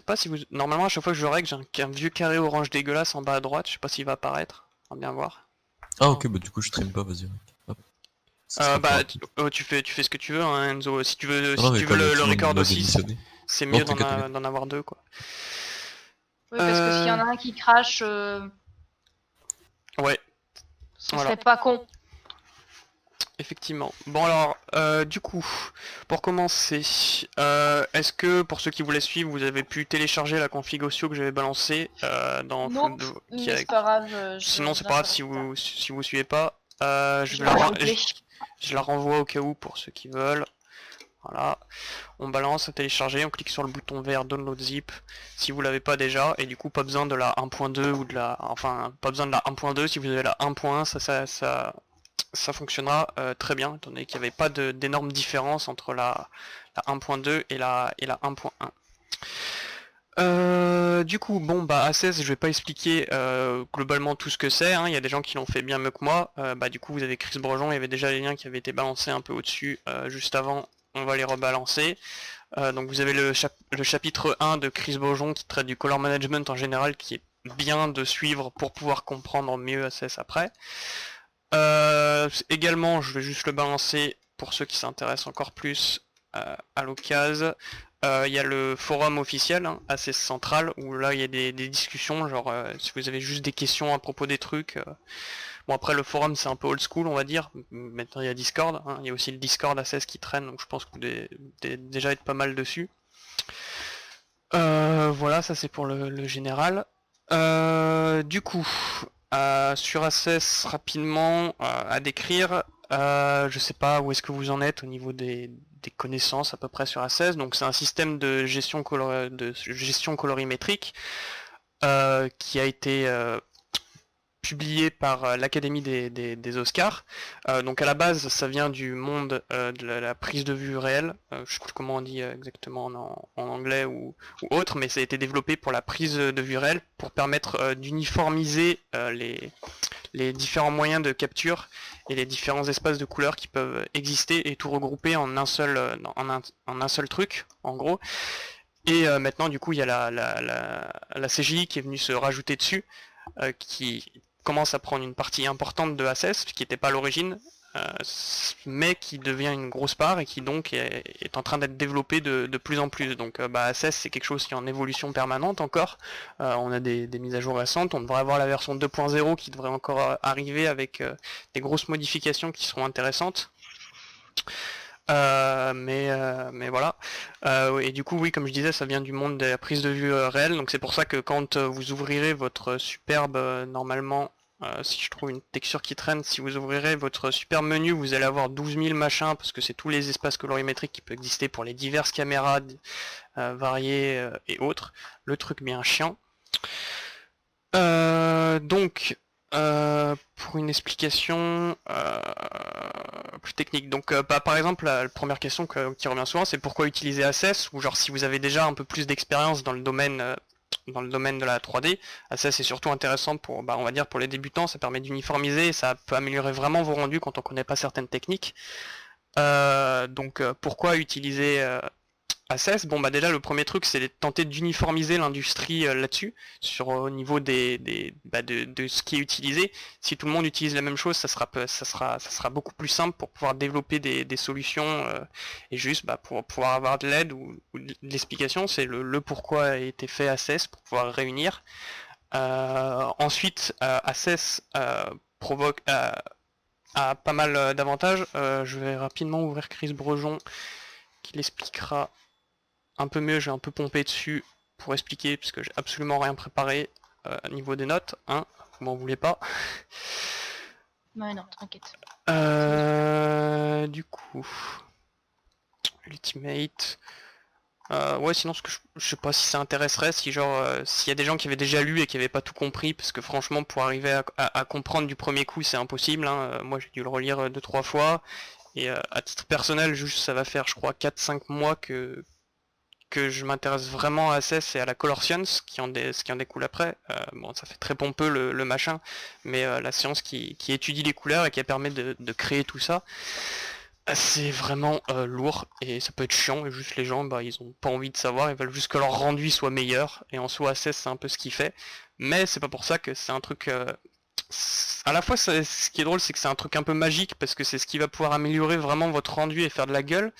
pas si vous... Normalement, à chaque fois que je règle, j'ai un vieux carré orange dégueulasse en bas à droite. Je sais pas s'il va apparaître. On va bien voir. Ah ok, bah du coup je stream pas, vas-y. Hop. Ça sera plus Bah, rapide. tu fais ce que tu veux, hein, Enzo. Si tu veux, Non, non, si mais tu veux comme le tout le monde record m'a aussi, démissionné. c'est Non, mieux t'inquiète, t'inquiète. d'en avoir deux, quoi. Oui, parce que s'il y en a un qui crache, Ouais, ce voilà. serait pas con. Effectivement. Bon alors, du coup, pour commencer, est-ce que pour ceux qui voulaient suivre, vous avez pu télécharger la config Ossio que j'avais balancée dans Non, mais c'est pas grave. Sinon c'est pas grave si vous suivez pas. Je vais replay. Je la renvoie au cas où pour ceux qui veulent. Voilà, on balance à télécharger, on clique sur le bouton vert Download Zip si vous l'avez pas déjà, et du coup pas besoin de la 1.2 ou de la... Enfin, pas besoin de la 1.2, si vous avez la 1.1, ça fonctionnera très bien, étant donné qu'il n'y avait pas d'énormes différences entre la 1.2 et la 1.1. Du coup, bon bah Access, je vais pas expliquer globalement tout ce que c'est, hein. Il y a des gens qui l'ont fait bien mieux que moi. Bah du coup vous avez Chris Brejon, il y avait déjà les liens qui avaient été balancés un peu au-dessus juste avant, on va les rebalancer. Donc vous avez le chapitre 1 de Chris Brejon qui traite du color management en général, qui est bien de suivre pour pouvoir comprendre mieux Access après. Également, je vais juste le balancer pour ceux qui s'intéressent encore plus à l'occasion. Il y a le forum officiel, hein, assez central, où là il y a des discussions, genre si vous avez juste des questions à propos des trucs. Bon après le forum c'est un peu old school on va dire, maintenant il y a Discord, hein, il y a aussi le Discord A16 qui traîne, donc je pense que vous devez déjà être pas mal dessus. Voilà, ça c'est pour le général. Du coup, sur A16 rapidement à décrire, je sais pas où est-ce que vous en êtes au niveau des connaissances à peu près sur A16, donc c'est un système de gestion, colorimétrique qui a été publié par l'Académie des Oscars. Donc à la base, ça vient du monde de la prise de vue réelle. Je sais plus comment on dit exactement en anglais ou autre, mais ça a été développé pour la prise de vue réelle pour permettre d'uniformiser les différents moyens de capture et les différents espaces de couleurs qui peuvent exister et tout regrouper en un seul, en un seul truc, en gros. Et maintenant, du coup, il y a la CGI qui est venue se rajouter dessus, qui commence à prendre une partie importante de Access, qui n'était pas à l'origine, mais qui devient une grosse part et qui donc est en train d'être développé de plus en plus. Donc Access c'est quelque chose qui est en évolution permanente encore. On a des mises à jour récentes, on devrait avoir la version 2.0 qui devrait encore arriver avec des grosses modifications qui seront intéressantes. Mais voilà. Et du coup, oui, comme je disais, ça vient du monde de la prise de vue réelle. Donc c'est pour ça que quand vous ouvrirez votre superbe, normalement, si je trouve une texture qui traîne, si vous ouvrirez votre superbe menu, vous allez avoir 12 000 machins, parce que c'est tous les espaces colorimétriques qui peuvent exister pour les diverses caméras variées et autres. Le truc bien chiant. Donc, pour une explication plus technique. Donc par exemple, la première question qui revient souvent, c'est pourquoi utiliser Access, ou genre si vous avez déjà un peu plus d'expérience dans le domaine de la 3D, Access est surtout intéressant pour, on va dire pour les débutants, ça permet d'uniformiser, ça peut améliorer vraiment vos rendus quand on connaît pas certaines techniques. Donc pourquoi utiliser Access, bon déjà le premier truc c'est de tenter d'uniformiser l'industrie là-dessus, au niveau de ce qui est utilisé. Si tout le monde utilise la même chose, ça sera beaucoup plus simple pour pouvoir développer des solutions et juste pour pouvoir avoir de l'aide ou de l'explication, c'est le pourquoi a été fait Access pour pouvoir réunir. Ensuite, Access provoque a pas mal d'avantages. Je vais rapidement ouvrir Chris Brejon qui l'expliquera un peu mieux, je vais un peu pomper dessus pour expliquer, parce que j'ai absolument rien préparé au niveau des notes, hein, vous m'en voulez pas. Ouais, non, t'inquiète. Du coup, l'ultimate. Ouais, sinon, ce que je sais pas si ça intéresserait, si genre, s'il y a des gens qui avaient déjà lu et qui avaient pas tout compris, parce que franchement, pour arriver à comprendre du premier coup, c'est impossible, hein. Moi, j'ai dû le relire 2-3 fois, et à titre personnel, juste, ça va faire, je crois, 4-5 mois que je m'intéresse vraiment à Access et à la Color Science, ce qui en découle après. Bon, ça fait très pompeux le machin, mais la science qui étudie les couleurs et qui permet de créer tout ça. c'est vraiment lourd et ça peut être chiant et juste les gens bah ils ont pas envie de savoir, ils veulent juste que leur rendu soit meilleur et en soi ACES c'est un peu ce qu'il fait, mais c'est pas pour ça que c'est un truc à la fois ce qui est drôle c'est que c'est un truc un peu magique parce que c'est ce qui va pouvoir améliorer vraiment votre rendu et faire de la gueule,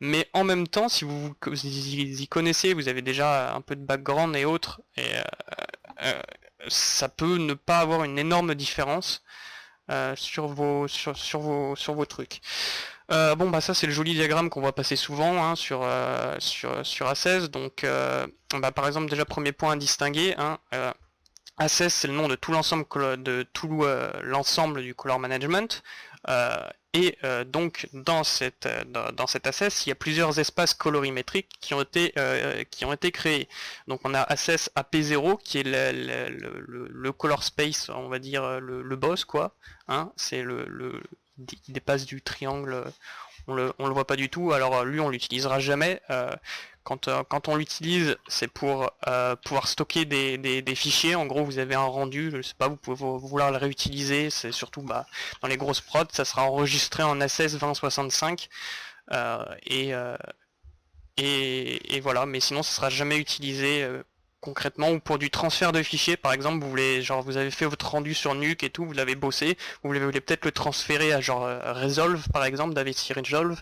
mais en même temps si vous y connaissez, vous avez déjà un peu de background et autres et euh, ça peut ne pas avoir une énorme différence sur vos trucs. Bon bah ça c'est le joli diagramme qu'on voit passer souvent hein, sur A16. Donc bah, par exemple déjà premier point à distinguer, hein, A16 c'est le nom de tout l'ensemble l'ensemble du color management. Donc dans cette A16 il y a plusieurs espaces colorimétriques qui ont été créés. Donc on a A16 AP0 qui est le color space, on va dire le boss quoi. Hein, c'est qui dépasse du triangle, on le voit pas du tout, alors lui on l'utilisera jamais. Quand on l'utilise, c'est pour pouvoir stocker des fichiers. En gros, vous avez un rendu, je sais pas, vous pouvez vouloir le réutiliser. C'est surtout bah, dans les grosses prods, ça sera enregistré en A16 2065 et voilà. Mais sinon, ça sera jamais utilisé concrètement ou pour du transfert de fichiers. Par exemple, vous avez fait votre rendu sur Nuke et tout, vous l'avez bossé, vous voulez peut-être le transférer à genre Resolve par exemple, DaVinci Resolve.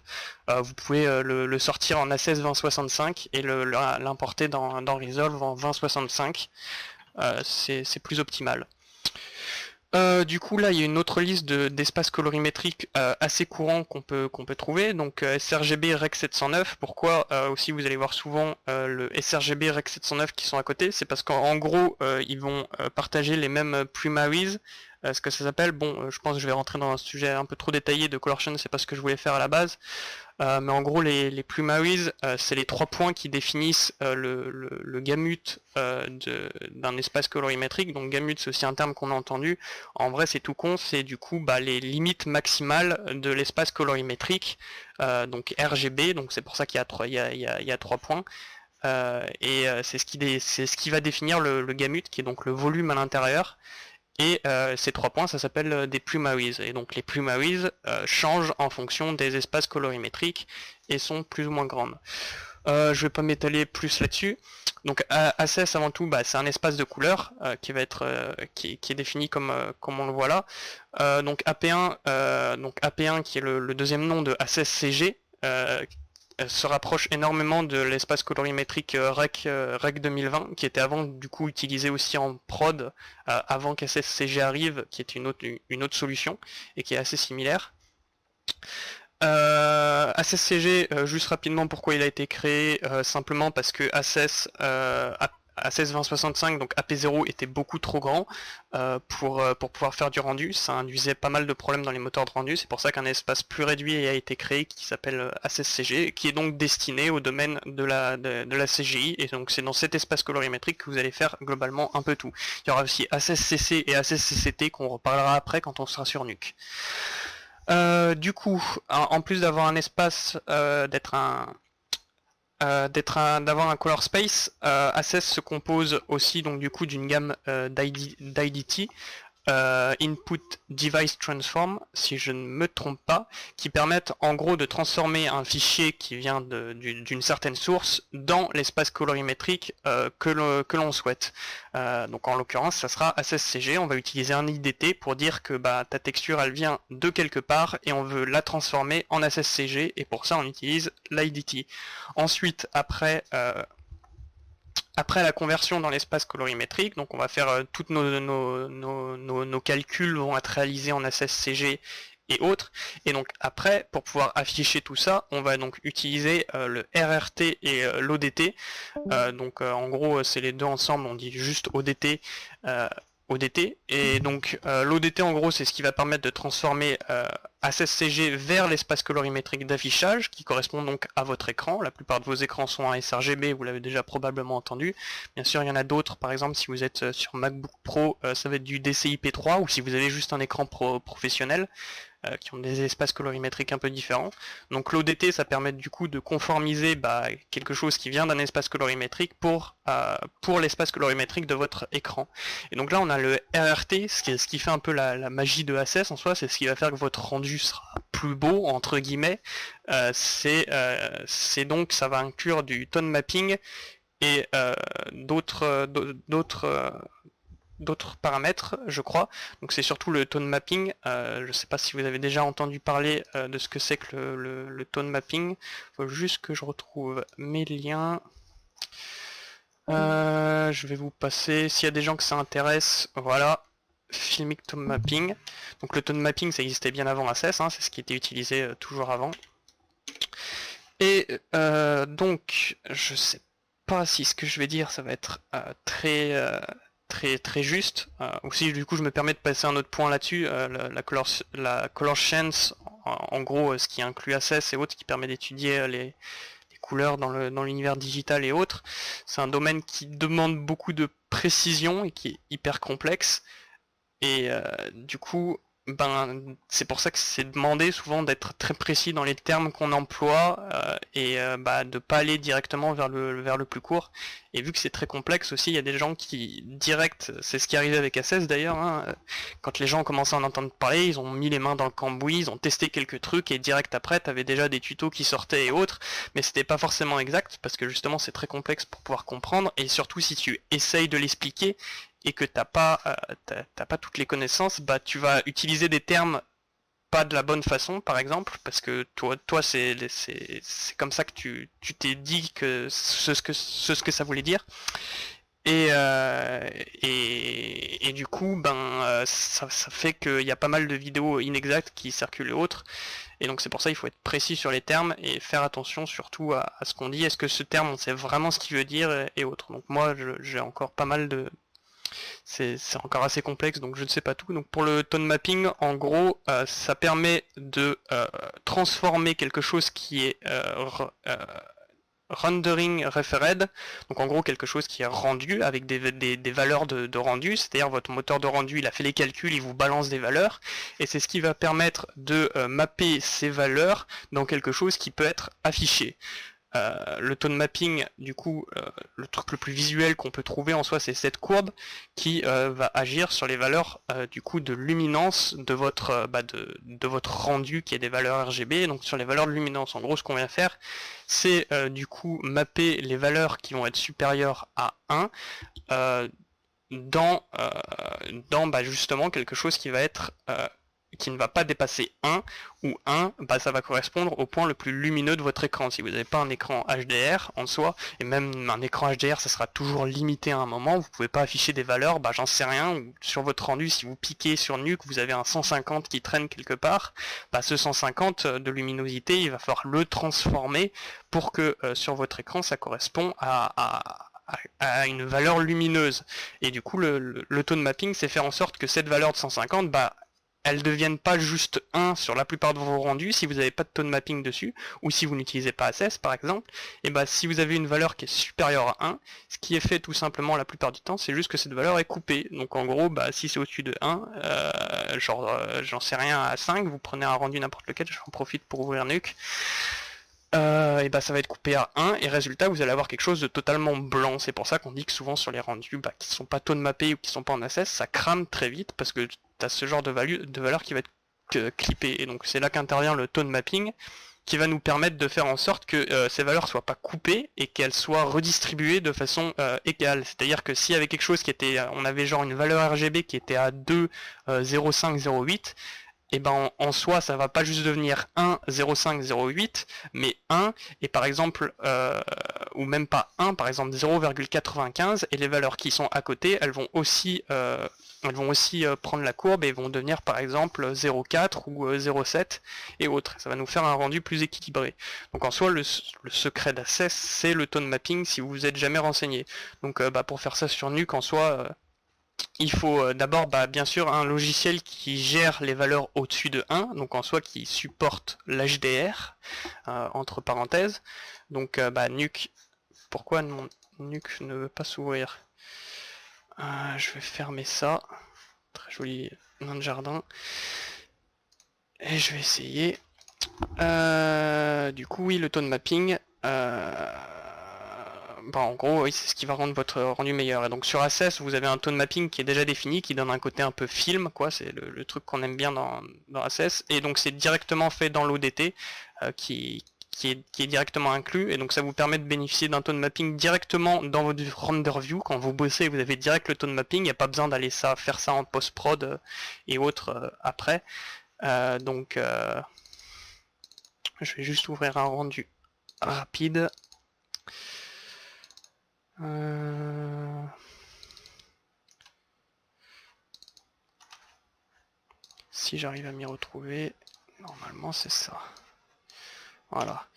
Vous pouvez le sortir en A16 2065 et l'importer dans Resolve en 2065. C'est plus optimal. Du coup là il y a une autre liste d'espaces colorimétriques assez courants qu'on peut trouver, donc sRGB Rec 709. Pourquoi aussi vous allez voir souvent le sRGB Rec 709 qui sont à côté, c'est parce qu'en gros ils vont partager les mêmes primaries, ce que ça s'appelle, bon je pense que je vais rentrer dans un sujet un peu trop détaillé de coloration, c'est pas ce que je voulais faire à la base. Mais en gros les primaries c'est les 3 points qui définissent le gamut d'un espace colorimétrique. Donc gamut c'est aussi un terme qu'on a entendu, en vrai c'est tout con, c'est du coup bah, les limites maximales de l'espace colorimétrique, donc RGB, donc c'est pour ça qu'il y a 3 points. C'est ce qui va définir le gamut qui est donc le volume à l'intérieur. Et ces 3 points, ça s'appelle des primaries. Et donc les primaries changent en fonction des espaces colorimétriques et sont plus ou moins grandes. Je vais pas m'étaler plus là-dessus. Donc ACES avant tout, bah, c'est un espace de couleur qui est défini comme on le voit là. Donc AP1 qui est le deuxième nom de ACES CG. Se rapproche énormément de l'espace colorimétrique Rec 2020 qui était avant du coup utilisé aussi en prod avant qu'ACSCG arrive, qui est une autre solution et qui est assez similaire. ACSCG, juste rapidement pourquoi il a été créé, simplement parce que ACES 2065, donc AP0 était beaucoup trop grand pour pouvoir faire du rendu. Ça induisait pas mal de problèmes dans les moteurs de rendu, c'est pour ça qu'un espace plus réduit a été créé qui s'appelle ACSCG, qui est donc destiné au domaine de la CGI, et donc c'est dans cet espace colorimétrique que vous allez faire globalement un peu tout. Il y aura aussi ACSCC et ACSCCT qu'on reparlera après quand on sera sur Nuke. Du coup, en plus d'avoir un espace, d'avoir un color space, ACES se compose aussi donc du coup d'une gamme d'IDT, Input Device Transform, si je ne me trompe pas, qui permettent en gros de transformer un fichier qui vient d'une certaine source dans l'espace colorimétrique que l'on souhaite. Donc en l'occurrence ça sera ACSCG, on va utiliser un IDT pour dire que bah, ta texture elle vient de quelque part et on veut la transformer en ACSCG, et pour ça on utilise l'IDT. Ensuite après la conversion dans l'espace colorimétrique, donc on va faire toutes nos calculs vont être réalisés en ACSCG et autres, et donc après pour pouvoir afficher tout ça on va donc utiliser le RRT et l'ODT. En gros c'est les deux ensemble, on dit juste ODT. Et donc l'ODT en gros c'est ce qui va permettre de transformer ACSCG vers l'espace colorimétrique d'affichage qui correspond donc à votre écran. La plupart de vos écrans sont en sRGB, vous l'avez déjà probablement entendu. Bien sûr il y en a d'autres, par exemple si vous êtes sur MacBook Pro ça va être du DCI-P3, ou si vous avez juste un écran professionnel. qui ont des espaces colorimétriques un peu différents. Donc l'ODT, ça permet du coup de conformiser quelque chose qui vient d'un espace colorimétrique pour l'espace colorimétrique de votre écran. Et donc là on a le RRT, ce qui fait un peu la magie de ACES en soi, c'est ce qui va faire que votre rendu sera plus beau, entre guillemets. C'est donc, ça va inclure du tone mapping et d'autres paramètres, je crois. Donc c'est surtout le tone mapping. Je ne sais pas si vous avez déjà entendu parler de ce que c'est que le tone mapping. Il faut juste que je retrouve mes liens. Je vais vous passer, s'il y a des gens que ça intéresse, voilà, Filmic Tone Mapping. Donc le tone mapping, ça existait bien avant ACES, hein, c'est ce qui était utilisé toujours avant. Et donc, je sais pas si ce que je vais dire, ça va être très juste. Aussi, du coup, je me permets de passer un autre point là-dessus, la color chance, en gros, ce qui inclut ACES et autres, qui permet d'étudier les couleurs dans l'univers digital et autres. C'est un domaine qui demande beaucoup de précision et qui est hyper complexe. Et du coup, c'est pour ça que c'est demandé souvent d'être très précis dans les termes qu'on emploie et de pas aller directement vers le plus court. Et vu que c'est très complexe aussi, il y a des gens qui direct, c'est ce qui arrivait avec ACES d'ailleurs, hein, quand les gens ont commencé à en entendre parler, ils ont mis les mains dans le cambouis, ils ont testé quelques trucs et direct après, t'avais déjà des tutos qui sortaient et autres, mais c'était pas forcément exact parce que justement c'est très complexe pour pouvoir comprendre et surtout si tu essayes de l'expliquer et que t'as pas toutes les connaissances, tu vas utiliser des termes pas de la bonne façon, par exemple, parce que toi c'est comme ça que tu t'es dit que ce que ça voulait dire. Et du coup, ça fait qu'il y a pas mal de vidéos inexactes qui circulent et autres. Et donc c'est pour ça qu'il faut être précis sur les termes et faire attention surtout à ce qu'on dit. Est-ce que ce terme, on sait vraiment ce qu'il veut dire et autres. Donc moi, j'ai encore pas mal de... C'est encore assez complexe, donc je ne sais pas tout. Donc pour le tone mapping, en gros, ça permet de transformer quelque chose qui est rendering referred, donc en gros quelque chose qui est rendu avec des valeurs de rendu, c'est-à-dire votre moteur de rendu, il a fait les calculs, il vous balance des valeurs, et c'est ce qui va permettre de mapper ces valeurs dans quelque chose qui peut être affiché. Le tone mapping, du coup, le truc le plus visuel qu'on peut trouver en soi, c'est cette courbe qui va agir sur les valeurs du coup de luminance de votre de votre rendu qui est des valeurs RGB, donc sur les valeurs de luminance. En gros, ce qu'on vient faire, c'est du coup mapper les valeurs qui vont être supérieures à 1 dans justement quelque chose qui va être qui ne va pas dépasser 1, où 1, ça va correspondre au point le plus lumineux de votre écran. Si vous n'avez pas un écran HDR en soi, et même un écran HDR, ça sera toujours limité à un moment, vous pouvez pas afficher des valeurs, j'en sais rien, ou sur votre rendu, si vous piquez sur Nuke, vous avez un 150 qui traîne quelque part, ce 150 de luminosité, il va falloir le transformer pour que sur votre écran, ça correspond à une valeur lumineuse. Et du coup, le tone mapping, c'est faire en sorte que cette valeur de 150, elles ne deviennent pas juste 1 sur la plupart de vos rendus si vous n'avez pas de tone mapping dessus, ou si vous n'utilisez pas ACES par exemple, et si vous avez une valeur qui est supérieure à 1, ce qui est fait tout simplement la plupart du temps, c'est juste que cette valeur est coupée. Donc en gros, si c'est au-dessus de 1, j'en sais rien, à 5, vous prenez un rendu n'importe lequel, j'en profite pour ouvrir Nuke, ça va être coupé à 1, et résultat vous allez avoir quelque chose de totalement blanc. C'est pour ça qu'on dit que souvent sur les rendus qui sont pas tone mappés ou qui sont pas en ACES, ça crame très vite parce que t'as ce genre de valeur qui va être clippé. Et donc c'est là qu'intervient le tone mapping, qui va nous permettre de faire en sorte que ces valeurs soient pas coupées et qu'elles soient redistribuées de façon égale. C'est-à-dire que s'il y avait quelque chose qui était, on avait genre une valeur RGB qui était à 2, 0,5, 0,8, et en soi ça va pas juste devenir 1, 0,5, 0,8, mais 1, et par exemple, ou même pas 1, par exemple 0,95, et les valeurs qui sont à côté, elles vont aussi prendre la courbe et vont devenir par exemple 0,4 ou 0,7 et autres. Ça va nous faire un rendu plus équilibré. Donc en soi, le secret d'ACES, c'est le tone mapping si vous vous êtes jamais renseigné. Donc pour faire ça sur Nuke en soi, il faut d'abord bien sûr un logiciel qui gère les valeurs au-dessus de 1, donc en soi qui supporte l'HDR, entre parenthèses. Donc Nuke, pourquoi mon Nuke ne veut pas s'ouvrir? Je vais fermer ça. Très joli nain de jardin. Et je vais essayer. Du coup, oui, le tone mapping. En gros, oui, c'est ce qui va rendre votre rendu meilleur. Et donc sur Access, vous avez un tone mapping qui est déjà défini, qui donne un côté un peu film, quoi. C'est le truc qu'on aime bien dans Access. Et donc c'est directement fait dans l'ODT, qui est directement inclus. Et donc ça vous permet de bénéficier d'un tone mapping directement dans votre render view. Quand vous bossez, vous avez direct le tone mapping. Il n'y a pas besoin d'aller faire ça en post-prod et autres après. Je vais juste ouvrir un rendu rapide. Si j'arrive à m'y retrouver, normalement c'est ça. Voilà.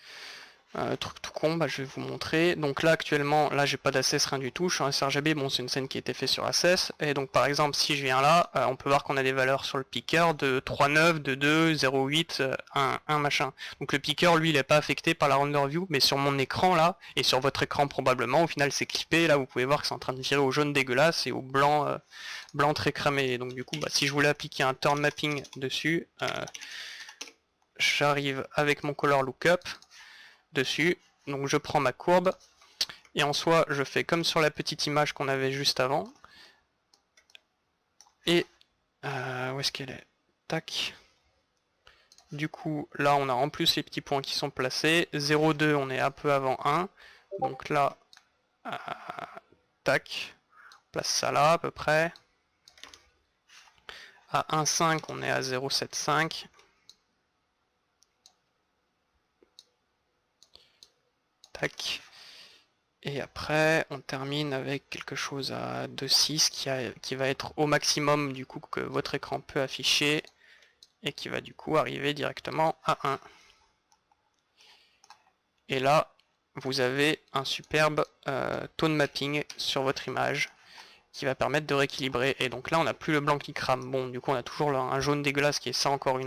Truc tout con, je vais vous montrer. Donc là actuellement, là j'ai pas d'access, rien du tout, je suis en sRGB, bon c'est une scène qui a été faite sur Access, et donc par exemple si je viens là, on peut voir qu'on a des valeurs sur le picker de 3.9, de 2, 0.8, 1 machin. Donc le picker lui il est pas affecté par la render view, mais sur mon écran là, et sur votre écran probablement, au final c'est clippé, là vous pouvez voir que c'est en train de virer au jaune dégueulasse et au blanc, blanc très cramé. Et donc du coup si je voulais appliquer un turn mapping dessus, j'arrive avec mon color lookup dessus, donc je prends ma courbe et en soi je fais comme sur la petite image qu'on avait juste avant et où est-ce qu'elle est, tac, du coup là on a en plus les petits points qui sont placés, 0,2 on est un peu avant 1, donc là tac, on place ça là à peu près, à 1,5 on est à 0,75, tac, et après on termine avec quelque chose à 2,6 qui va être au maximum du coup que votre écran peut afficher et qui va du coup arriver directement à 1. Et là vous avez un superbe tone mapping sur votre image qui va permettre de rééquilibrer. Et donc là on n'a plus le blanc qui crame. Bon du coup on a toujours un jaune dégueulasse qui est ça encore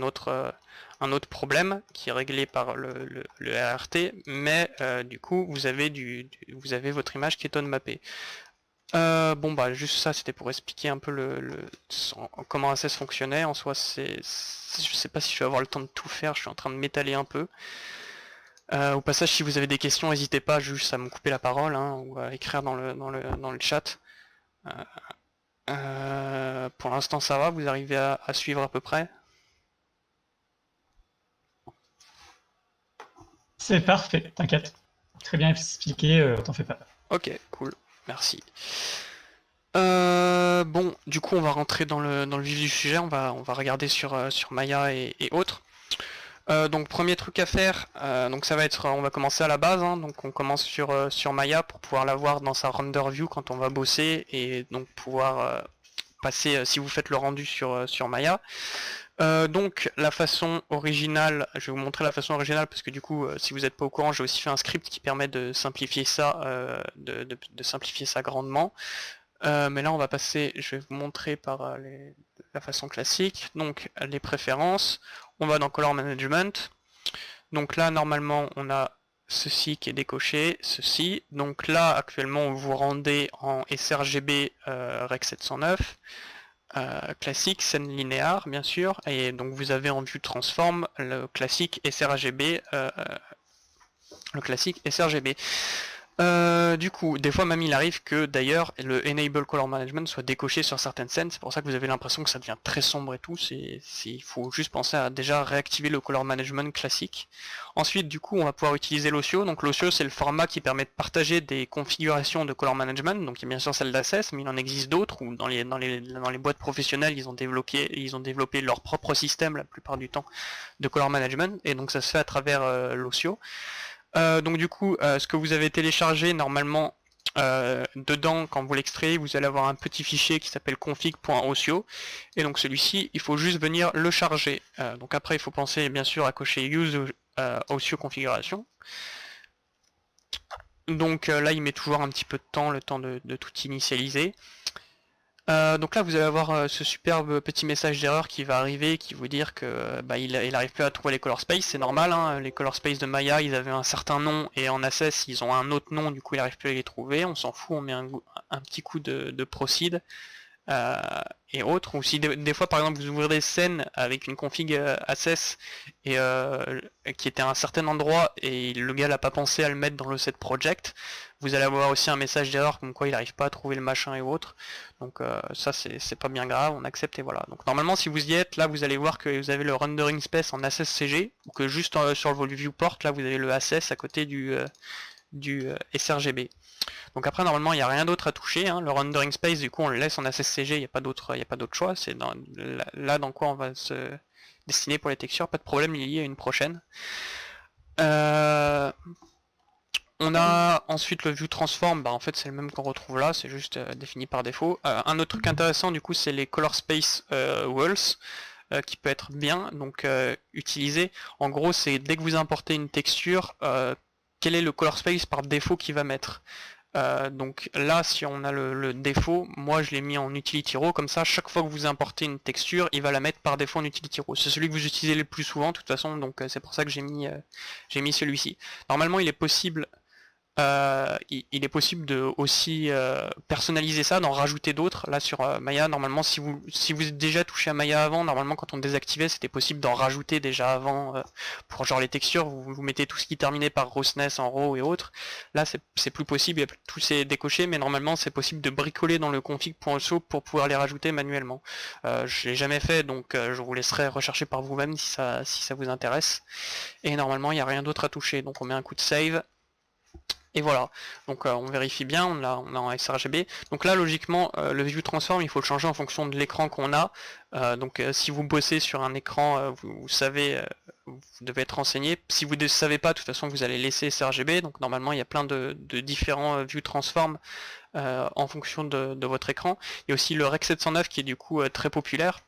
un autre problème qui est réglé par le RRT, mais du coup vous avez votre image qui est tone mappée. Juste ça c'était pour expliquer un peu comment Access fonctionnait. En soi je sais pas si je vais avoir le temps de tout faire, je suis en train de m'étaler un peu. Au passage si vous avez des questions n'hésitez pas juste à me couper la parole ou à écrire dans le chat. Pour l'instant ça va, vous arrivez à suivre à peu près? C'est parfait, t'inquiète. Très bien expliqué, t'en fais pas. Ok, cool, merci. Du coup on va rentrer dans le vif du sujet, on va regarder sur Maya et autres. Donc premier truc à faire, donc ça va être, on va commencer à la base, donc on commence sur Maya pour pouvoir la voir dans sa render view quand on va bosser et donc pouvoir passer si vous faites le rendu sur Maya. Donc la façon originale, je vais vous montrer la façon originale parce que du coup si vous n'êtes pas au courant j'ai aussi fait un script qui permet de simplifier ça, de simplifier ça grandement. Mais là on va passer, je vais vous montrer par la façon classique, donc les préférences, on va dans Color Management, donc là normalement on a ceci qui est décoché, ceci, donc là actuellement vous rendez en sRGB Rec 709, classique, scène linéaire bien sûr, et donc vous avez en vue transform le classique sRGB, du coup, des fois même il arrive que d'ailleurs le Enable Color Management soit décoché sur certaines scènes, c'est pour ça que vous avez l'impression que ça devient très sombre et tout, il faut juste penser à déjà réactiver le Color Management classique. Ensuite du coup on va pouvoir utiliser l'Ocio, donc l'Ocio c'est le format qui permet de partager des configurations de Color Management, donc il y a bien sûr celle d'Access, mais il en existe d'autres, où dans les boîtes professionnelles ils ont développé leur propre système la plupart du temps de Color Management, et donc ça se fait à travers l'Ocio. Donc du coup, ce que vous avez téléchargé normalement dedans, quand vous l'extrayez, vous allez avoir un petit fichier qui s'appelle config.ocio, et donc celui-ci, il faut juste venir le charger. Donc après, il faut penser bien sûr à cocher use ocio configuration. Donc là, il met toujours un petit peu de temps, le temps de tout initialiser. Donc là vous allez avoir ce superbe petit message d'erreur qui va arriver, qui vous dire que il arrive plus à trouver les color space, c'est normal, les color space de Maya ils avaient un certain nom et en Access ils ont un autre nom, du coup il arrive plus à les trouver, on s'en fout, on met un petit coup de proceed, et autres, ou si des fois par exemple vous ouvrez des scènes avec une config access et qui était à un certain endroit et le gars n'a pas pensé à le mettre dans le set project, vous allez avoir aussi un message d'erreur comme quoi il n'arrive pas à trouver le machin et autres. Donc ça c'est pas bien grave, on accepte et voilà. Donc normalement si vous y êtes, là vous allez voir que vous avez le rendering space en access CG, ou que juste sur le viewport, là vous avez le access à côté du sRGB. Donc après normalement il n'y a rien d'autre à toucher, hein. Le rendering space du coup on le laisse en ACSCG, il n'y a pas d'autre choix, c'est là dans quoi on va se destiner pour les textures, pas de problème, il y a une prochaine. On a ensuite le view transform, bah en fait c'est le même qu'on retrouve là, c'est juste défini par défaut. Un autre truc intéressant du coup c'est les color space walls, qui peut être bien donc utilisé. En gros c'est dès que vous importez une texture, quel est le color space par défaut qu'il va mettre. Donc là si on a le défaut, moi je l'ai mis en utility row, comme ça chaque fois que vous importez une texture il va la mettre par défaut en utility row. C'est celui que vous utilisez le plus souvent de toute façon, donc c'est pour ça que j'ai mis celui-ci. Normalement il est possible il est possible de aussi personnaliser ça, d'en rajouter d'autres. Là sur Maya, normalement si vous êtes déjà touché à Maya avant, normalement quand on désactivait c'était possible d'en rajouter déjà avant pour genre les textures, vous mettez tout ce qui terminait par roughness en raw et autres. Là c'est plus possible, tout c'est décoché, mais normalement c'est possible de bricoler dans le config.so pour pouvoir les rajouter manuellement. Je l'ai jamais fait, donc je vous laisserai rechercher par vous-même si ça vous intéresse. Et normalement il n'y a rien d'autre à toucher, donc on met un coup de save. Et voilà, donc on vérifie bien, on l'a en sRGB. Donc là logiquement le view transform il faut le changer en fonction de l'écran qu'on a. Donc si vous bossez sur un écran, vous savez, vous devez être renseigné. Si vous ne savez pas, de toute façon vous allez laisser sRGB. Donc normalement il y a plein de différents view transform en fonction de votre écran. Il y a aussi le Rec 709 qui est du coup très populaire.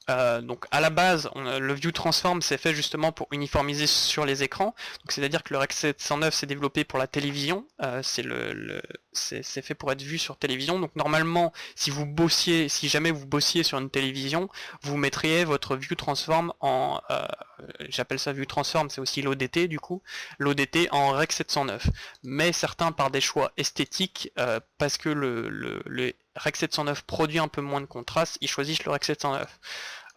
Donc à la base, le view transform c'est fait justement pour uniformiser sur les écrans. Donc c'est-à-dire que le Rec 709 c'est développé pour la télévision, c'est fait pour être vu sur télévision. Donc normalement, si jamais vous bossiez sur une télévision, vous mettriez votre view transform en, j'appelle ça view transform, c'est aussi l'ODT du coup, l'ODT en Rec 709. Mais certains par des choix esthétiques, parce que le Rec 709 produit un peu moins de contraste, ils choisissent le Rec 709.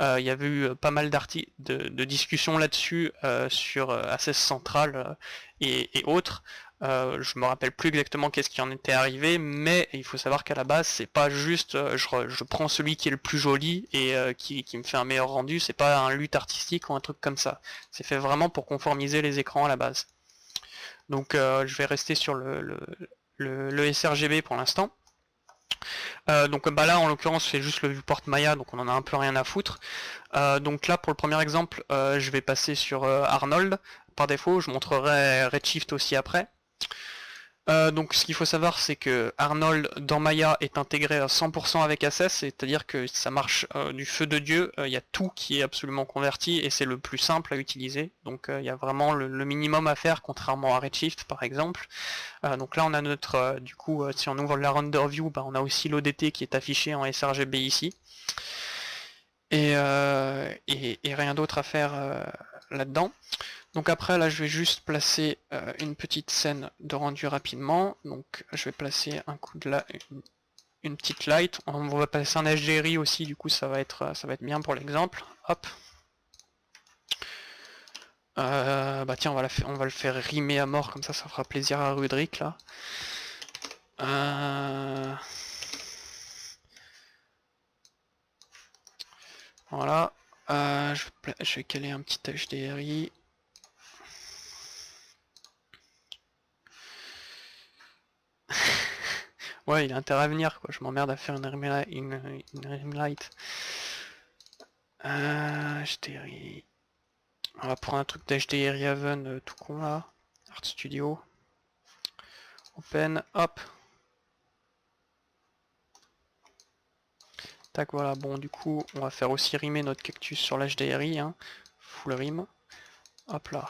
Il y avait eu pas mal de discussions là-dessus sur Access Central et autres. Je me rappelle plus exactement qu'est-ce qui en était arrivé, mais il faut savoir qu'à la base c'est pas juste je prends celui qui est le plus joli et qui me fait un meilleur rendu, c'est pas un lutte artistique ou un truc comme ça. C'est fait vraiment pour conformiser les écrans à la base. Donc je vais rester sur le sRGB pour l'instant. Donc bah là en l'occurrence c'est juste le viewport Maya, donc on en a un peu rien à foutre. Donc là pour le premier exemple je vais passer sur Arnold par défaut, je montrerai Redshift aussi après. Donc ce qu'il faut savoir c'est que Arnold dans Maya est intégré à 100% avec Access, c'est-à-dire que ça marche du feu de Dieu, il y a tout qui est absolument converti et c'est le plus simple à utiliser, donc il y a vraiment le minimum à faire contrairement à Redshift par exemple. Donc là on a notre, du coup si on ouvre la render view, bah, on a aussi l'ODT qui est affiché en sRGB ici. Et rien d'autre à faire là-dedans. Donc après là je vais juste placer une petite scène de rendu rapidement. Donc je vais placer un coup de une petite light. On va passer un HDRI aussi, du coup ça va être bien pour l'exemple. Hop. Bah tiens on va le faire rimer à mort, comme ça fera plaisir à Rudrick là. Voilà. Je vais caler un petit HDRI. Ouais, il a intérêt à venir, quoi. Je m'emmerde à faire une rimlight. HDRI. On va prendre un truc d'HDRI Haven tout con là. Art Studio. Open, hop. Tac, voilà. Bon, du coup, on va faire aussi rimer notre cactus sur l'HDRI. Hein. Full rim. Hop là.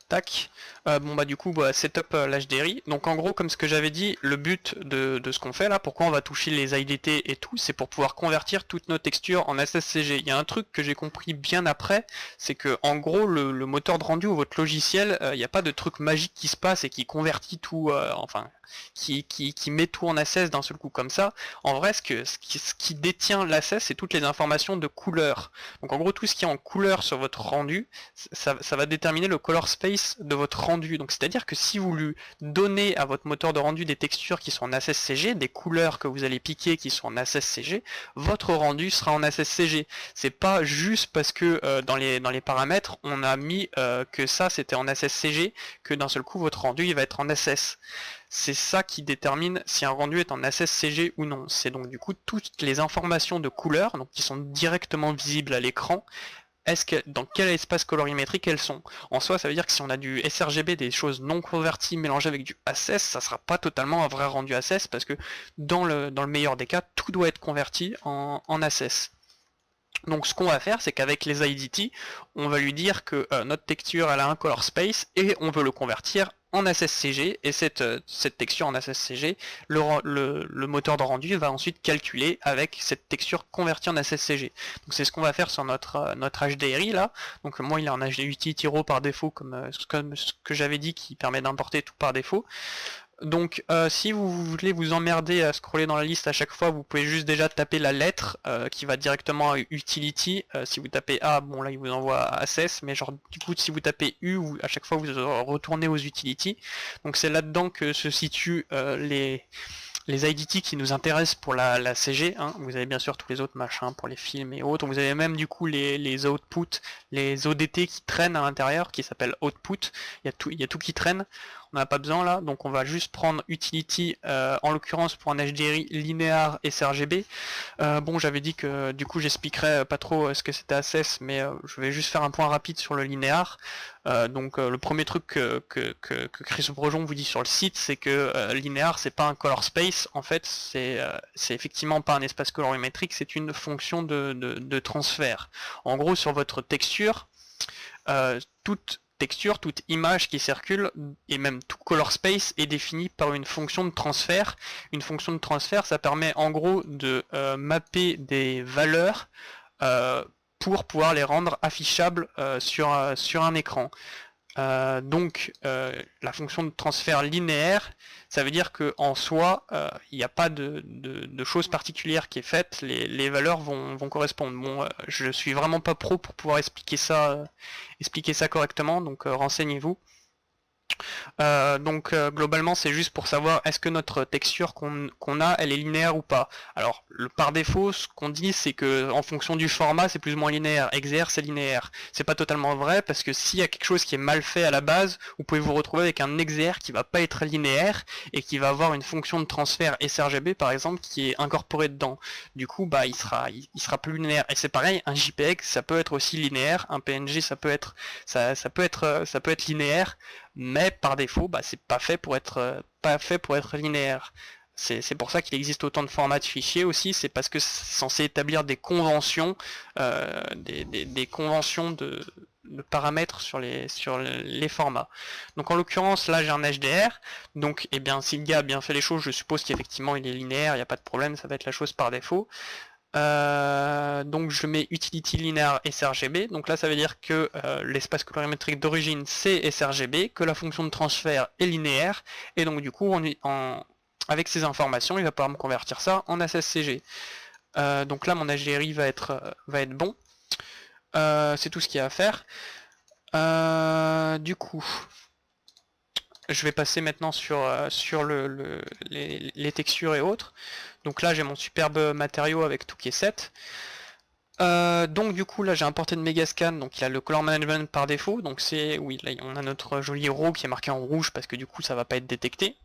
Tac. Bon bah du coup setup l'HDRI. Donc en gros comme ce que j'avais dit, le but de ce qu'on fait là, pourquoi on va toucher les IDT et tout, c'est pour pouvoir convertir toutes nos textures en SSCG. Il y a un truc que j'ai compris bien après, c'est que en gros le moteur de rendu ou votre logiciel, il n'y a pas de truc magique qui se passe et qui convertit tout, enfin qui met tout en assess d'un seul coup comme ça. En vrai, ce qui détient l'assess, c'est toutes les informations de couleur. Donc en gros, tout ce qui est en couleur sur votre rendu, ça va déterminer le color space de votre rendu. Donc c'est-à-dire que si vous lui donnez à votre moteur de rendu des textures qui sont en assess CG, des couleurs que vous allez piquer qui sont en assess CG, votre rendu sera en assess CG. C'est pas juste parce que dans les paramètres, on a mis que ça c'était en assess CG, que d'un seul coup votre rendu il va être en assess. C'est ça qui détermine si un rendu est en assess CG ou non. C'est donc du coup toutes les informations de couleur, donc qui sont directement visibles à l'écran, dans quel espace colorimétrique elles sont. En soi, ça veut dire que si on a du sRGB, des choses non converties mélangées avec du assess, ça sera pas totalement un vrai rendu assess, parce que dans le meilleur des cas, tout doit être converti en assess. Donc ce qu'on va faire, c'est qu'avec les IDT, on va lui dire que notre texture elle a un color space et on veut le convertir en AssessCG, et cette texture en AssessCG, le moteur de rendu va ensuite calculer avec cette texture convertie en AssessCG. Donc c'est ce qu'on va faire sur notre HDRI là. Donc moi il est en HD Utility Raw par défaut, comme ce que j'avais dit, qui permet d'importer tout par défaut. Donc si vous voulez vous emmerder à scroller dans la liste à chaque fois, vous pouvez juste déjà taper la lettre qui va directement à Utility. Si vous tapez A, bon là il vous envoie à Assess, mais genre du coup si vous tapez U, à chaque fois vous retournez aux Utility. Donc c'est là-dedans que se situent les IDT qui nous intéressent pour la CG, hein. Vous avez bien sûr tous les autres machins pour les films et autres. Vous avez même du coup les outputs, les ODT qui traînent à l'intérieur, qui s'appellent output. Il y a tout qui traîne. On n'a pas besoin là, donc on va juste prendre utility, en l'occurrence pour un HDRI linéaire sRGB. Bon, j'avais dit que du coup j'expliquerais pas trop ce que c'était Assess, mais je vais juste faire un point rapide sur le linéaire. Donc le premier truc que Chris Brejon vous dit sur le site, c'est que linéaire c'est pas un color space, en fait c'est effectivement pas un espace colorimétrique, c'est une fonction de transfert. En gros sur votre texture, toute texture, toute image qui circule, et même tout color space est défini par une fonction de transfert. Une fonction de transfert, ça permet en gros de mapper des valeurs pour pouvoir les rendre affichables sur un écran. Donc la fonction de transfert linéaire, ça veut dire que en soi il n'y a pas de chose particulière qui est faite, les valeurs vont correspondre. Bon, je suis vraiment pas pro pour pouvoir expliquer ça correctement, donc renseignez-vous. Donc globalement c'est juste pour savoir est-ce que notre texture qu'on a elle est linéaire ou pas. Alors par défaut ce qu'on dit c'est que en fonction du format c'est plus ou moins linéaire, XR c'est linéaire. C'est pas totalement vrai parce que s'il y a quelque chose qui est mal fait à la base, vous pouvez vous retrouver avec un XR qui va pas être linéaire et qui va avoir une fonction de transfert sRGB par exemple qui est incorporée dedans. Du coup bah il sera plus linéaire. Et c'est pareil, un JPEG ça peut être aussi linéaire, un PNG ça peut être linéaire, mais par défaut bah, c'est pas fait pour être linéaire. C'est pour ça qu'il existe autant de formats de fichiers aussi, c'est parce que c'est censé établir des conventions, des conventions de paramètres sur les formats. Donc en l'occurrence là j'ai un HDR, donc eh bien si le gars a bien fait les choses, je suppose qu'effectivement il est linéaire, il n'y a pas de problème, ça va être la chose par défaut. Donc je mets utility linéaire sRGB, donc là ça veut dire que l'espace colorimétrique d'origine c'est sRGB, que la fonction de transfert est linéaire, et donc du coup avec ces informations il va pouvoir me convertir ça en AssessCG. Donc là mon HDRI va être bon, c'est tout ce qu'il y a à faire. Du coup je vais passer maintenant sur les textures et autres. Donc là j'ai mon superbe matériau avec tout qui est set. Donc du coup là j'ai importé de Megascan, donc il a le color management par défaut, donc oui là on a notre joli RAW qui est marqué en rouge parce que du coup ça va pas être détecté.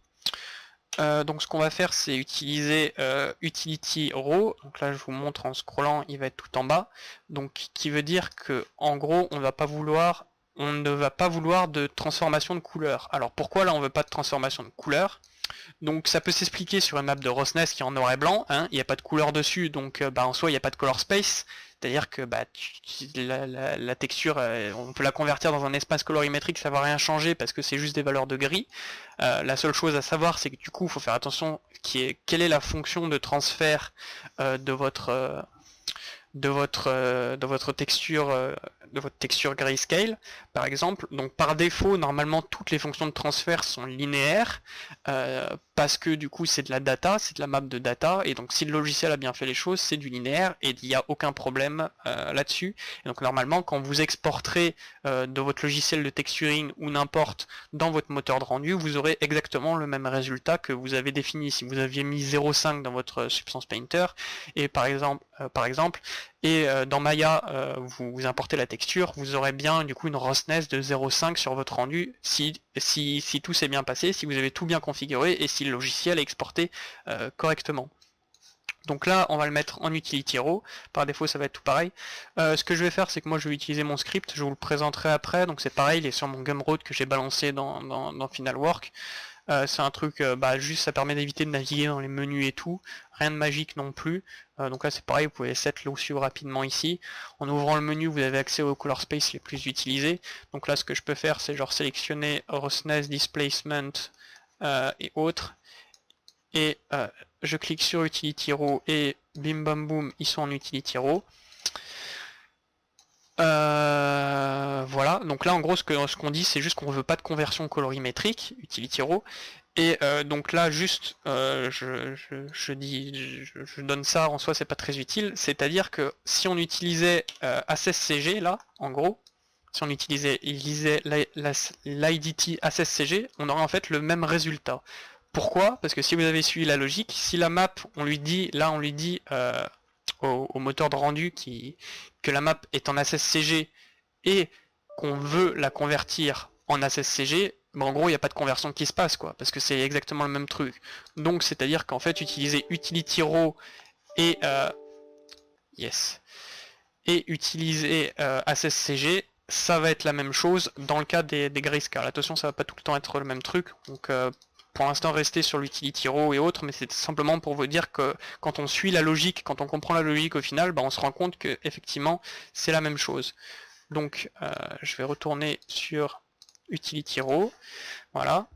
Donc ce qu'on va faire c'est utiliser utility RAW, donc là je vous montre en scrollant, il va être tout en bas, donc qui veut dire que en gros on ne va pas vouloir de transformation de couleur. Alors pourquoi là on veut pas de transformation de couleur? Donc ça peut s'expliquer sur une map de Rosness qui est en noir et blanc, hein, il n'y a pas de couleur dessus, donc en soi il n'y a pas de color space, c'est-à-dire que la texture, on peut la convertir dans un espace colorimétrique, ça va rien changer parce que c'est juste des valeurs de gris. La seule chose à savoir c'est que du coup il faut faire attention quelle est la fonction de transfert de votre texture grayscale par exemple. Donc par défaut normalement toutes les fonctions de transfert sont linéaires. parce que du coup c'est de la data, c'est de la map de data, et donc si le logiciel a bien fait les choses, c'est du linéaire, et il n'y a aucun problème là-dessus. Et donc normalement, quand vous exporterez de votre logiciel de texturing ou n'importe dans votre moteur de rendu, vous aurez exactement le même résultat que vous avez défini. Si vous aviez mis 0.5 dans votre Substance Painter, et par exemple, dans Maya, vous importez la texture, vous aurez bien du coup une roughness de 0.5 sur votre rendu si tout s'est bien passé, si vous avez tout bien configuré et si le logiciel est exporté correctement. Donc là, on va le mettre en utility raw. Par défaut, ça va être tout pareil. Ce que je vais faire, c'est que moi, je vais utiliser mon script. Je vous le présenterai après. Donc c'est pareil, il est sur mon Gumroad que j'ai balancé dans Finalwork. C'est un truc, juste ça permet d'éviter de naviguer dans les menus et tout. Rien de magique non plus. Donc là, c'est pareil, vous pouvez set l'option rapidement ici. En ouvrant le menu, vous avez accès aux color space les plus utilisés. Donc là, ce que je peux faire, c'est genre sélectionner roughness, displacement et autres. Et je clique sur Utility Raw et bim bam boum, ils sont en Utility Raw. Voilà, donc là en gros ce qu'on dit c'est juste qu'on veut pas de conversion colorimétrique, Utility Raw. Et donc là juste je donne ça, en soi c'est pas très utile, c'est-à-dire que si on utilisait AssessCG là, en gros, si on utilisait l'IDT AssessCG, on aurait en fait le même résultat. Pourquoi? Parce que si vous avez suivi la logique, si la map, on lui dit au moteur de rendu que la map est en AssessCG et qu'on veut la convertir en AssessCG, en gros il n'y a pas de conversion qui se passe, quoi, parce que c'est exactement le même truc. Donc c'est-à-dire qu'en fait utiliser utility raw et utiliser AssessCG, ça va être la même chose dans le cas des grayscale. Attention, ça va pas tout le temps être le même truc, donc pour l'instant rester sur l'utility raw et autres, mais c'est simplement pour vous dire que quand on suit la logique, quand on comprend la logique au final, on se rend compte que effectivement c'est la même chose. Donc je vais retourner sur utility raw, voilà.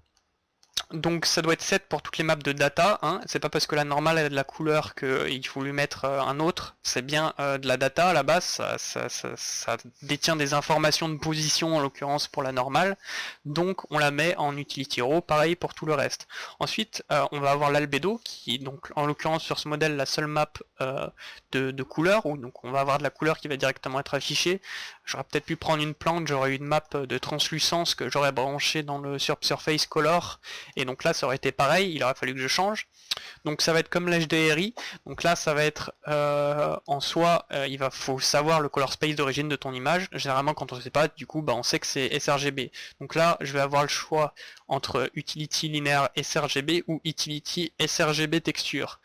Donc ça doit être set pour toutes les maps de data, hein. C'est pas parce que la normale a de la couleur qu'il faut lui mettre un autre, c'est bien de la data à la base, ça détient des informations de position en l'occurrence pour la normale, donc on la met en utility raw, pareil pour tout le reste. Ensuite on va avoir l'albédo, qui est donc en l'occurrence sur ce modèle la seule map de couleur, où donc on va avoir de la couleur qui va directement être affichée. J'aurais peut-être pu prendre une plante, j'aurais eu une map de translucence que j'aurais branché dans le surface color, et donc là ça aurait été pareil, il aurait fallu que je change. Donc ça va être comme l'HDRI, donc là ça va être en soi, faut savoir le color space d'origine de ton image. Généralement quand on ne sait pas, du coup on sait que c'est sRGB. Donc là je vais avoir le choix entre utility linéaire sRGB ou utility sRGB texture.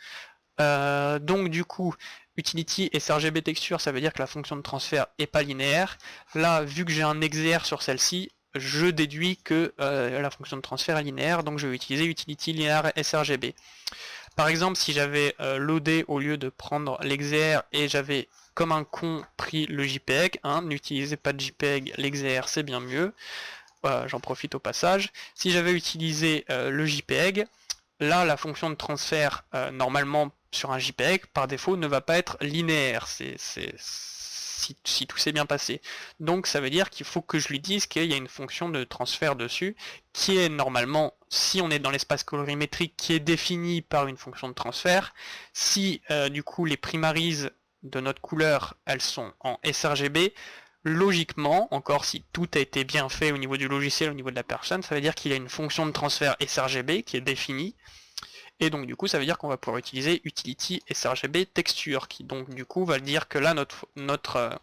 Donc du coup utility sRGB texture, ça veut dire que la fonction de transfert est pas linéaire. Là vu que j'ai un XR sur celle-ci, je déduis que la fonction de transfert est linéaire, donc je vais utiliser utility linéaire sRGB. Par exemple, si j'avais loadé au lieu de prendre l'XR et j'avais comme un con pris le JPEG, hein, n'utilisez pas de JPEG, l'XR c'est bien mieux, j'en profite au passage. Si j'avais utilisé le JPEG, là la fonction de transfert normalement sur un JPEG par défaut ne va pas être linéaire, si tout s'est bien passé. Donc ça veut dire qu'il faut que je lui dise qu'il y a une fonction de transfert dessus qui est normalement, si on est dans l'espace colorimétrique, qui est définie par une fonction de transfert. Si du coup les primaries de notre couleur elles sont en sRGB, logiquement, encore si tout a été bien fait au niveau du logiciel, au niveau de la personne, ça veut dire qu'il y a une fonction de transfert sRGB qui est définie. Et donc du coup ça veut dire qu'on va pouvoir utiliser utility sRGB texture, qui donc du coup va dire que là notre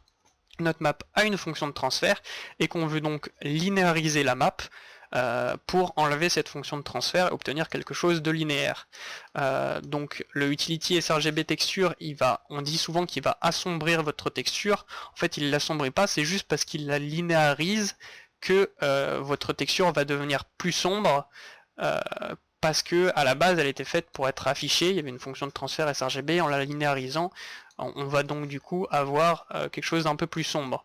map a une fonction de transfert et qu'on veut donc linéariser la map pour enlever cette fonction de transfert et obtenir quelque chose de linéaire. Donc le utility sRGB texture, on dit souvent qu'il va assombrir votre texture. En fait il ne l'assombrit pas, c'est juste parce qu'il la linéarise que votre texture va devenir plus sombre, parce que à la base elle était faite pour être affichée, il y avait une fonction de transfert sRGB, en la linéarisant on va donc du coup avoir quelque chose d'un peu plus sombre.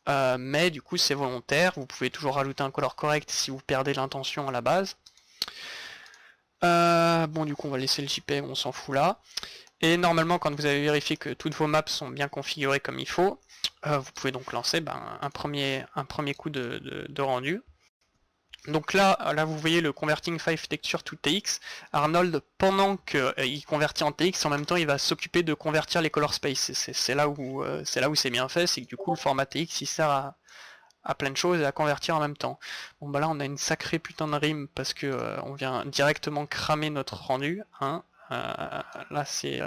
Mais du coup c'est volontaire, vous pouvez toujours rajouter un color correct si vous perdez l'intention à la base. Bon du coup on va laisser le JPEG, on s'en fout là. Et normalement quand vous avez vérifié que toutes vos maps sont bien configurées comme il faut, vous pouvez donc lancer un premier coup de rendu. Donc là vous voyez le Converting 5 Texture to TX. Arnold, pendant qu'il convertit en TX, en même temps il va s'occuper de convertir les color space. C'est là où c'est bien fait, c'est que du coup le format TX il sert à plein de choses et à convertir en même temps. Bon bah là on a une sacrée putain de rime parce que on vient directement cramer notre rendu. Hein. Là c'est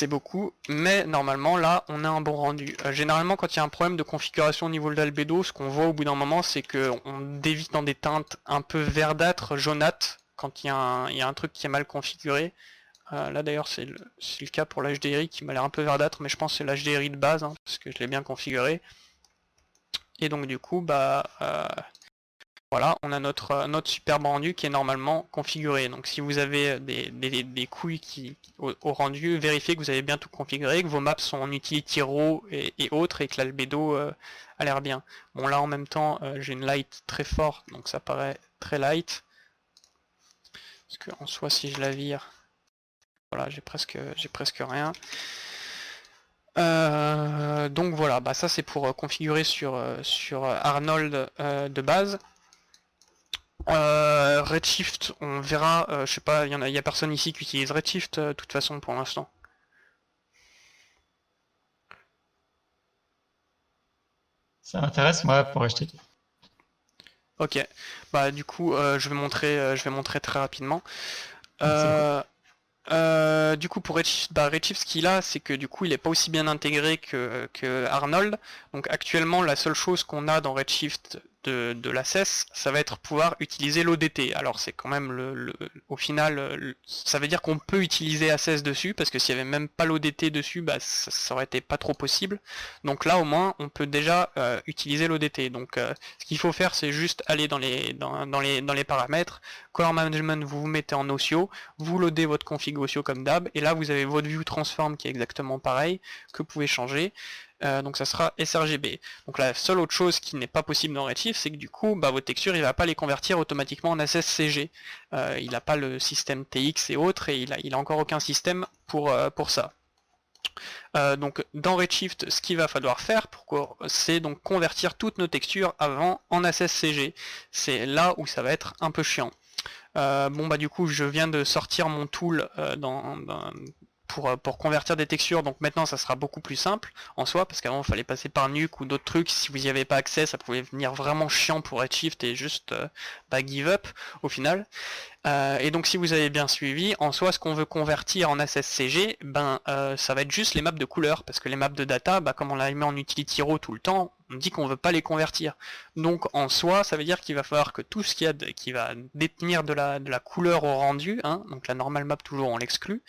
beaucoup, mais normalement là on a un bon rendu. Généralement quand il y a un problème de configuration au niveau de l'albédo, ce qu'on voit au bout d'un moment c'est qu'on dévie dans des teintes un peu verdâtres, jaunâtres, quand il y a un truc qui est mal configuré. Là d'ailleurs c'est le cas pour l'HDRI qui m'a l'air un peu verdâtre, mais je pense que c'est l'HDRI de base, hein, parce que je l'ai bien configuré. Et donc du coup voilà, on a notre superbe rendu qui est normalement configuré. Donc si vous avez des couilles au rendu, vérifiez que vous avez bien tout configuré, que vos maps sont en utility raw et autres, et que l'albédo a l'air bien. Bon là en même temps j'ai une light très forte, donc ça paraît très light. Parce que en soi si je la vire, voilà, j'ai presque rien. Donc voilà, bah ça c'est pour configurer sur Arnold de base. Redshift, on verra, je sais pas, il y a personne ici qui utilise Redshift de toute façon pour l'instant. Ça m'intéresse, moi, pour acheter. Ok, bah du coup je vais montrer très rapidement. Du coup pour Redshift, Redshift ce qu'il a c'est que du coup il est pas aussi bien intégré que Arnold. Donc actuellement la seule chose qu'on a dans Redshift de l'ACES, ça va être pouvoir utiliser l'ODT. Alors c'est quand même au final, ça veut dire qu'on peut utiliser ACES dessus, parce que s'il n'y avait même pas l'ODT dessus, bah ça aurait été pas trop possible. Donc là au moins on peut déjà utiliser l'ODT. Donc ce qu'il faut faire c'est juste aller dans les paramètres, Color Management, vous vous mettez en Ocio, vous loadez votre config Ocio comme d'hab, et là vous avez votre view transform qui est exactement pareil, que vous pouvez changer. Donc ça sera sRGB. Donc la seule autre chose qui n'est pas possible dans Redshift, c'est que du coup votre texture il va pas les convertir automatiquement en ACES-CG. Il n'a pas le système TX et autres, et il a encore aucun système pour ça. Donc dans Redshift, ce qu'il va falloir faire, c'est donc convertir toutes nos textures avant en ACES-CG. C'est là où ça va être un peu chiant. Bon bah du coup je viens de sortir mon tool pour convertir des textures, donc maintenant ça sera beaucoup plus simple en soi, parce qu'avant il fallait passer par Nuke ou d'autres trucs, si vous n'y avez pas accès ça pouvait venir vraiment chiant pour Redshift et juste give up au final. Et donc si vous avez bien suivi, en soi ce qu'on veut convertir en ACES-CG, ça va être juste les maps de couleurs, parce que les maps de data, comme on les met en utility raw tout le temps, on dit qu'on veut pas les convertir. Donc en soi ça veut dire qu'il va falloir que tout ce qui va détenir de la couleur au rendu, hein, donc la normal map toujours on l'exclut,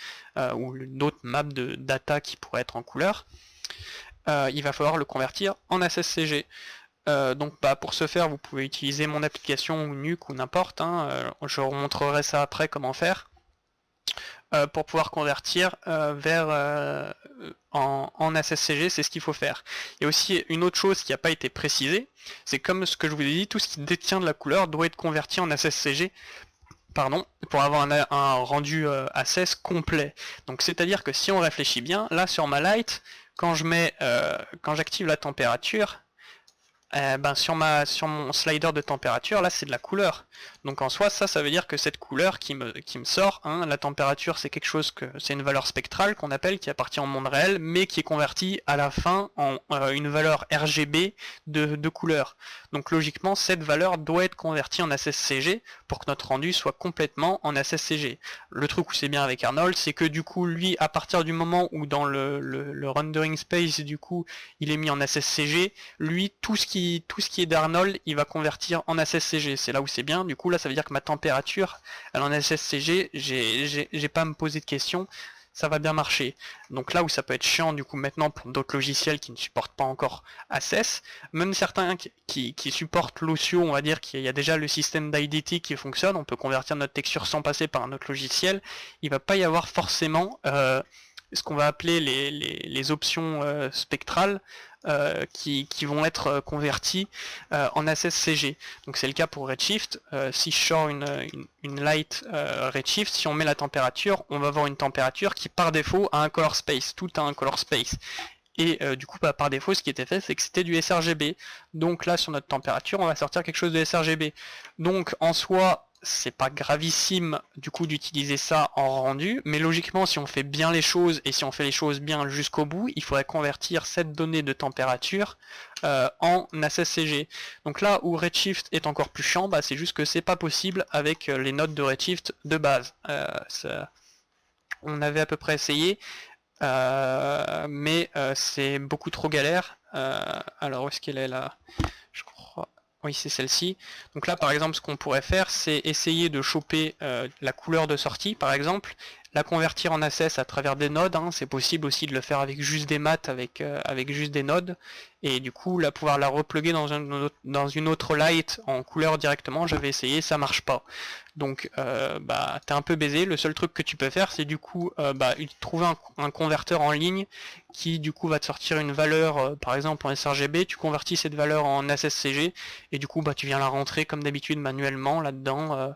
ou d'autres maps de data qui pourraient être en couleur, il va falloir le convertir en ACES-CG. Donc pour ce faire vous pouvez utiliser mon application ou Nuke ou n'importe, hein, je vous montrerai ça après comment faire, pour pouvoir convertir en ACES-CG, c'est ce qu'il faut faire. Il y a aussi une autre chose qui n'a pas été précisée, c'est comme ce que je vous ai dit, tout ce qui détient de la couleur doit être converti en ACES-CG, pour avoir un rendu ACES complet. Donc c'est à dire que si on réfléchit bien, là sur ma light, quand j'active la température, sur mon slider de température, là c'est de la couleur. Donc en soi ça veut dire que cette couleur qui me sort, hein, la température c'est quelque chose c'est une valeur spectrale qu'on appelle, qui appartient au monde réel, mais qui est convertie à la fin en une valeur RGB de couleur. Donc logiquement cette valeur doit être convertie en ACES-CG pour que notre rendu soit complètement en ACES-CG. Le truc où c'est bien avec Arnold, c'est que du coup lui, à partir du moment où dans le rendering space du coup il est mis en ACES-CG, lui tout ce qui est d'Arnold il va convertir en ACES-CG. C'est là où c'est bien. Du coup là ça veut dire que ma température elle en ACES-CG, j'ai pas à me poser de questions, ça va bien marcher. Donc là où ça peut être chiant du coup maintenant pour d'autres logiciels qui ne supportent pas encore ACES, même certains qui supportent l'Ocio, on va dire qu'il y a déjà le système d'IDT qui fonctionne, on peut convertir notre texture sans passer par un autre logiciel, il va pas y avoir forcément ce qu'on va appeler les options spectrales qui vont être converties en ACES-CG. Donc c'est le cas pour Redshift. Si je sors une light Redshift, si on met la température, on va avoir une température qui par défaut a un color space. Tout a un color space. et du coup bah, par défaut ce qui était fait c'est que c'était du sRGB. Donc là sur notre température on va sortir quelque chose de sRGB. Donc en soi c'est pas gravissime du coup d'utiliser ça en rendu, mais logiquement si on fait bien les choses et si on fait les choses bien jusqu'au bout, il faudrait convertir cette donnée de température en ACSCG. Donc là où Redshift est encore plus chiant, bah, c'est juste que c'est pas possible avec les nodes de Redshift de base. On avait à peu près essayé, mais c'est beaucoup trop galère. Alors où est-ce qu'elle est là? Je crois. Oui, c'est celle-ci. Donc là, par exemple, ce qu'on pourrait faire, c'est essayer de choper la couleur de sortie, par exemple, la convertir en access à travers des nodes. Hein. C'est possible aussi de le faire avec juste des maths, avec juste des nodes, et du coup, là, pouvoir la repluguer dans une autre light en couleur directement. J'avais essayé, ça marche pas. Donc, bah, t'es un peu baisé. Le seul truc que tu peux faire, c'est du coup, bah, trouver un converteur en ligne qui, du coup, va te sortir une valeur, par exemple en sRGB. Tu convertis cette valeur en ACSCG et du coup, bah, tu viens la rentrer comme d'habitude manuellement là-dedans.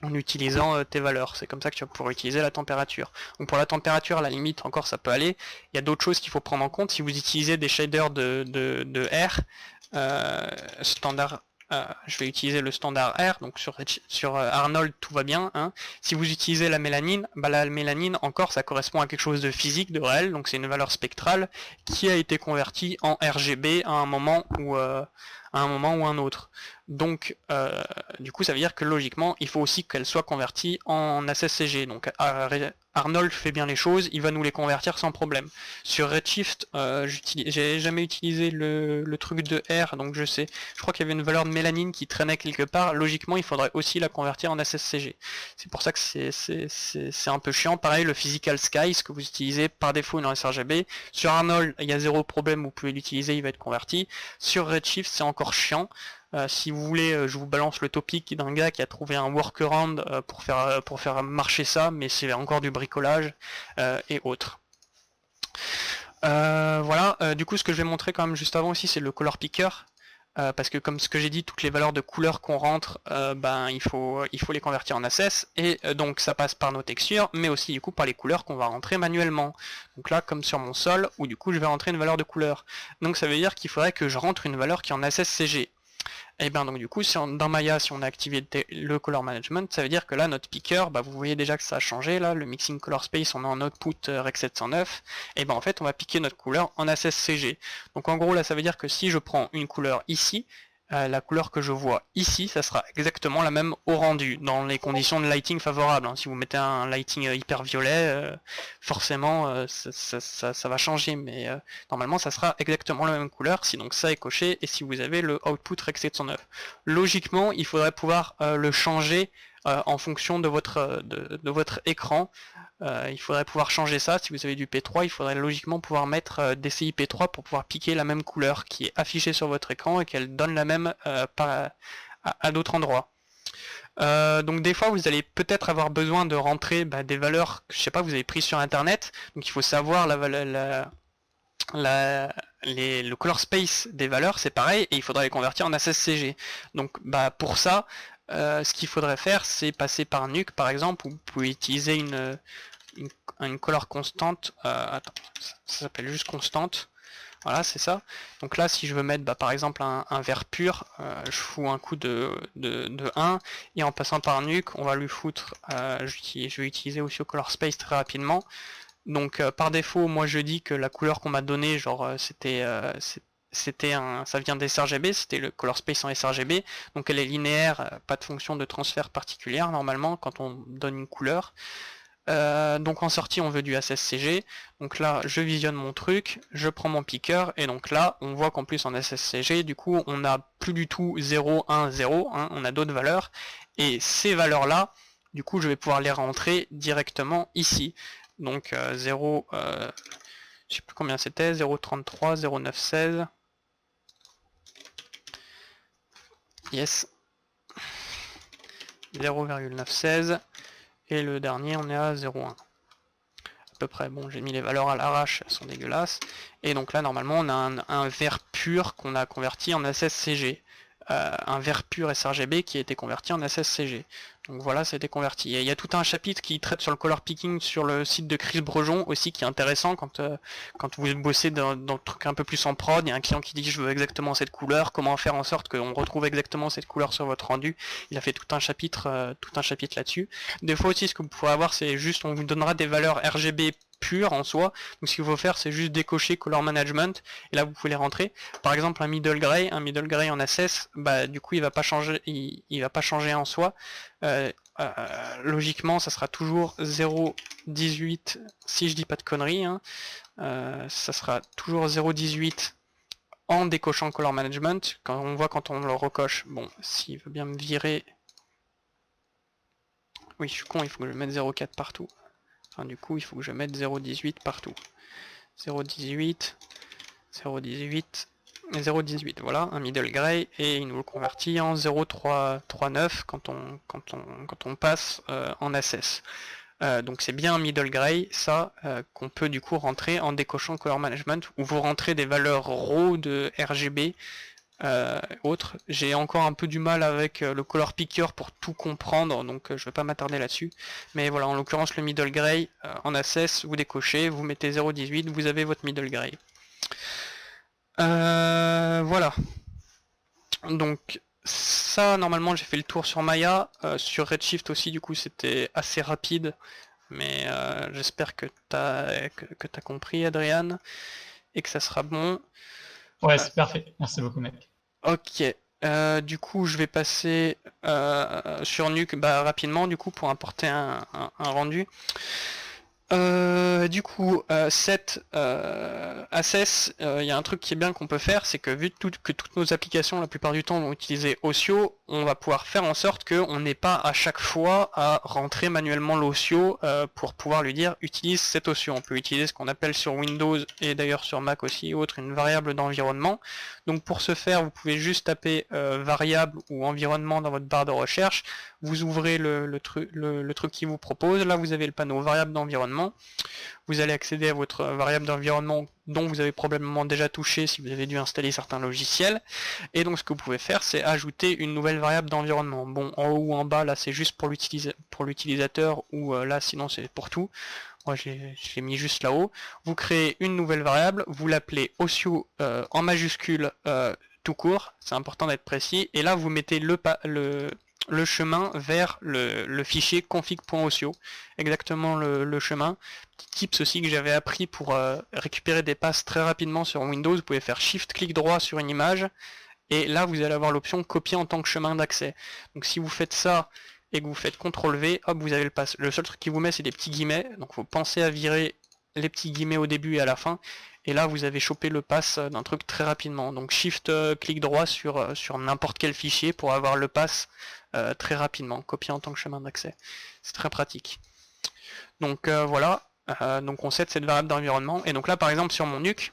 En utilisant tes valeurs. C'est comme ça que tu vas pouvoir utiliser la température. Donc pour la température, à la limite, encore ça peut aller. Il y a d'autres choses qu'il faut prendre en compte. Si vous utilisez des shaders de R, standard, je vais utiliser le standard R, donc sur Arnold tout va bien. Hein. Si vous utilisez la mélanine, bah la mélanine encore ça correspond à quelque chose de physique, de réel, donc c'est une valeur spectrale qui a été convertie en RGB à un moment ou un autre. Donc du coup ça veut dire que logiquement il faut aussi qu'elle soit convertie en ACSCG. Donc Arnold fait bien les choses, il va nous les convertir sans problème. Sur Redshift, j'ai jamais utilisé le truc de R, donc je crois qu'il y avait une valeur de mélanine qui traînait quelque part. Logiquement il faudrait aussi la convertir en ACSCG. C'est pour ça que c'est un peu chiant. Pareil, le Physical Sky, ce que vous utilisez par défaut dans sRGB. Sur Arnold il y a zéro problème, vous pouvez l'utiliser, il va être converti. Sur Redshift c'est encore chiant. Si vous voulez, je vous balance le topic d'un gars qui a trouvé un workaround pour faire marcher ça, mais c'est encore du bricolage et autres. Voilà, du coup ce que je vais montrer quand même juste avant aussi c'est le color picker. Parce que comme ce que j'ai dit, toutes les valeurs de couleurs qu'on rentre, ben il faut les convertir en access, et donc ça passe par nos textures, mais aussi du coup par les couleurs qu'on va rentrer manuellement. Donc là, comme sur mon sol, où du coup je vais rentrer une valeur de couleur. Donc ça veut dire qu'il faudrait que je rentre une valeur qui est en access CG. Et bien donc du coup dans Maya si on a activé le color management, ça veut dire que là notre picker, bah, vous voyez déjà que ça a changé là, le mixing color space on est en output rec 709, et ben en fait on va piquer notre couleur en access CG. Donc en gros là ça veut dire que si je prends une couleur ici, la couleur que je vois ici, ça sera exactement la même au rendu, dans les conditions de lighting favorables. Hein. Si vous mettez un lighting hyper violet, forcément ça va changer, mais normalement ça sera exactement la même couleur, si donc ça est coché, et si vous avez le output rec 709. Logiquement, il faudrait pouvoir le changer en fonction de votre écran. Il faudrait pouvoir changer ça. Si vous avez du P3, il faudrait logiquement pouvoir mettre DCI P3 pour pouvoir piquer la même couleur qui est affichée sur votre écran et qu'elle donne la même à d'autres endroits. Donc des fois vous allez peut-être avoir besoin de rentrer des valeurs que je sais pas, vous avez prises sur internet, donc il faut savoir le color space des valeurs, c'est pareil, et il faudra les convertir en ACSCG. Donc pour ça, ce qu'il faudrait faire, c'est passer par Nuke par exemple, où vous pouvez utiliser une color constante, attends, ça s'appelle juste constante, voilà c'est ça. Donc là si je veux mettre par exemple un vert pur, je fous un coup de 1, et en passant par Nuke, on va lui foutre, je vais utiliser aussi au color space très rapidement. Donc par défaut, moi je dis que la couleur qu'on m'a donnée, genre ça vient des sRGB, c'était le color space en sRGB, donc elle est linéaire, pas de fonction de transfert particulière normalement quand on donne une couleur. Donc en sortie on veut du ACSCG, donc là je visionne mon truc, je prends mon picker, et donc là on voit qu'en plus en ACSCG du coup on n'a plus du tout 0, 1, 0, hein, on a d'autres valeurs, et ces valeurs là du coup je vais pouvoir les rentrer directement ici. Donc 0, je sais plus combien c'était, 0,33, 0,916, yes, 0,916, et le dernier on est à 0,1 à peu près. Bon, j'ai mis les valeurs à l'arrache, elles sont dégueulasses, et donc là normalement on a un vert pur qu'on a converti en ACSCG. un vert pur sRGB qui a été converti en SSCG. Donc voilà, ça a été converti. Et il y a tout un chapitre qui traite sur le color picking sur le site de Chris Brejon aussi, qui est intéressant quand vous bossez dans le truc un peu plus en prod. Il y a un client qui dit je veux exactement cette couleur, comment faire en sorte qu'on retrouve exactement cette couleur sur votre rendu. Il a fait tout un chapitre là-dessus. Des fois aussi, ce que vous pourrez avoir, c'est juste on vous donnera des valeurs RGB pure en soi, donc ce qu'il faut faire c'est juste décocher color management et là vous pouvez les rentrer. Par exemple un middle gray en access, bah du coup il va pas changer, il va pas changer en soi. Logiquement ça sera toujours 0.18 si je dis pas de conneries, hein. Ça sera toujours 0.18 en décochant color management. Quand on voit quand on le recoche, bon s'il veut bien me virer, oui je suis con, il faut que je mette 0.4 partout. Enfin, du coup, il faut que je mette 0.18 partout. 0.18, 0.18, 0.18, voilà, un middle gray, et il nous le convertit en 0.339 quand on passe en access. Donc c'est bien un middle gray, ça, qu'on peut du coup rentrer en décochant color management, où vous rentrez des valeurs raw de RGB, autres. J'ai encore un peu du mal avec le color picker pour tout comprendre, donc je vais pas m'attarder là-dessus. Mais voilà, en l'occurrence le middle gray, en access, vous décochez, vous mettez 0.18, vous avez votre middle gray. Voilà. Donc ça, normalement j'ai fait le tour sur Maya. Sur Redshift aussi, du coup c'était assez rapide. Mais j'espère que t'as compris, Adrian, et que ça sera bon. Ouais, c'est parfait. Merci beaucoup, mec. Ok. Du coup, je vais passer sur Nuke rapidement, du coup, pour importer un rendu. Du coup, set access, il y a un truc qui est bien qu'on peut faire, c'est que vu que toutes nos applications la plupart du temps vont utiliser Ocio, on va pouvoir faire en sorte qu'on n'ait pas à chaque fois à rentrer manuellement l'Ocio pour pouvoir lui dire utilise cet Ocio. On peut utiliser ce qu'on appelle sur Windows et d'ailleurs sur Mac aussi et autres une variable d'environnement. Donc pour ce faire, vous pouvez juste taper variable ou environnement dans votre barre de recherche, vous ouvrez le truc qui vous propose, là vous avez le panneau variable d'environnement, vous allez accéder à votre variable d'environnement dont vous avez probablement déjà touché si vous avez dû installer certains logiciels, et donc ce que vous pouvez faire c'est ajouter une nouvelle variable d'environnement. Bon, en haut ou en bas là c'est juste pour l'utilisateur, ou là sinon c'est pour tout. Moi je l'ai mis juste là-haut. Vous créez une nouvelle variable, vous l'appelez Ocio en majuscule tout court, c'est important d'être précis, et là vous mettez le chemin vers le fichier config.ocio, exactement le chemin. Petit tips aussi que j'avais appris pour récupérer des passes très rapidement sur Windows, vous pouvez faire Shift clic droit sur une image, et là vous allez avoir l'option copier en tant que chemin d'accès. Donc si vous faites ça et que vous faites CTRL V, hop, vous avez le pass. Le seul truc qui vous met c'est des petits guillemets, donc il faut penser à virer les petits guillemets au début et à la fin, et là vous avez chopé le pass d'un truc très rapidement. Donc Shift clic droit sur n'importe quel fichier pour avoir le pass très rapidement, copier en tant que chemin d'accès. C'est très pratique. Donc voilà, donc on set cette variable d'environnement, et donc là par exemple sur mon Nuke,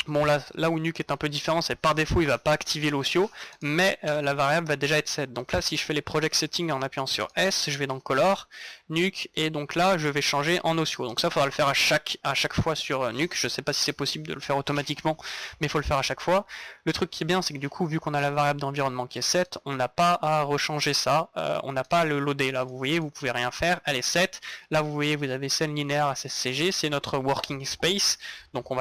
bon là où Nuke est un peu différent, c'est par défaut il va pas activer l'Ocio, mais la variable va déjà être set. Donc là si je fais les project settings en appuyant sur S, je vais dans Color, Nuke, et donc là je vais changer en Ocio. Donc ça il faudra le faire à chaque fois sur Nuke. Je sais pas si c'est possible de le faire automatiquement, mais il faut le faire à chaque fois. Le truc qui est bien, c'est que du coup vu qu'on a la variable d'environnement qui est set, on n'a pas à rechanger ça, on n'a pas à le loader. Là vous voyez, vous pouvez rien faire, elle est set. Là vous voyez, vous avez scène linéaire SSCG, c'est notre working space, donc on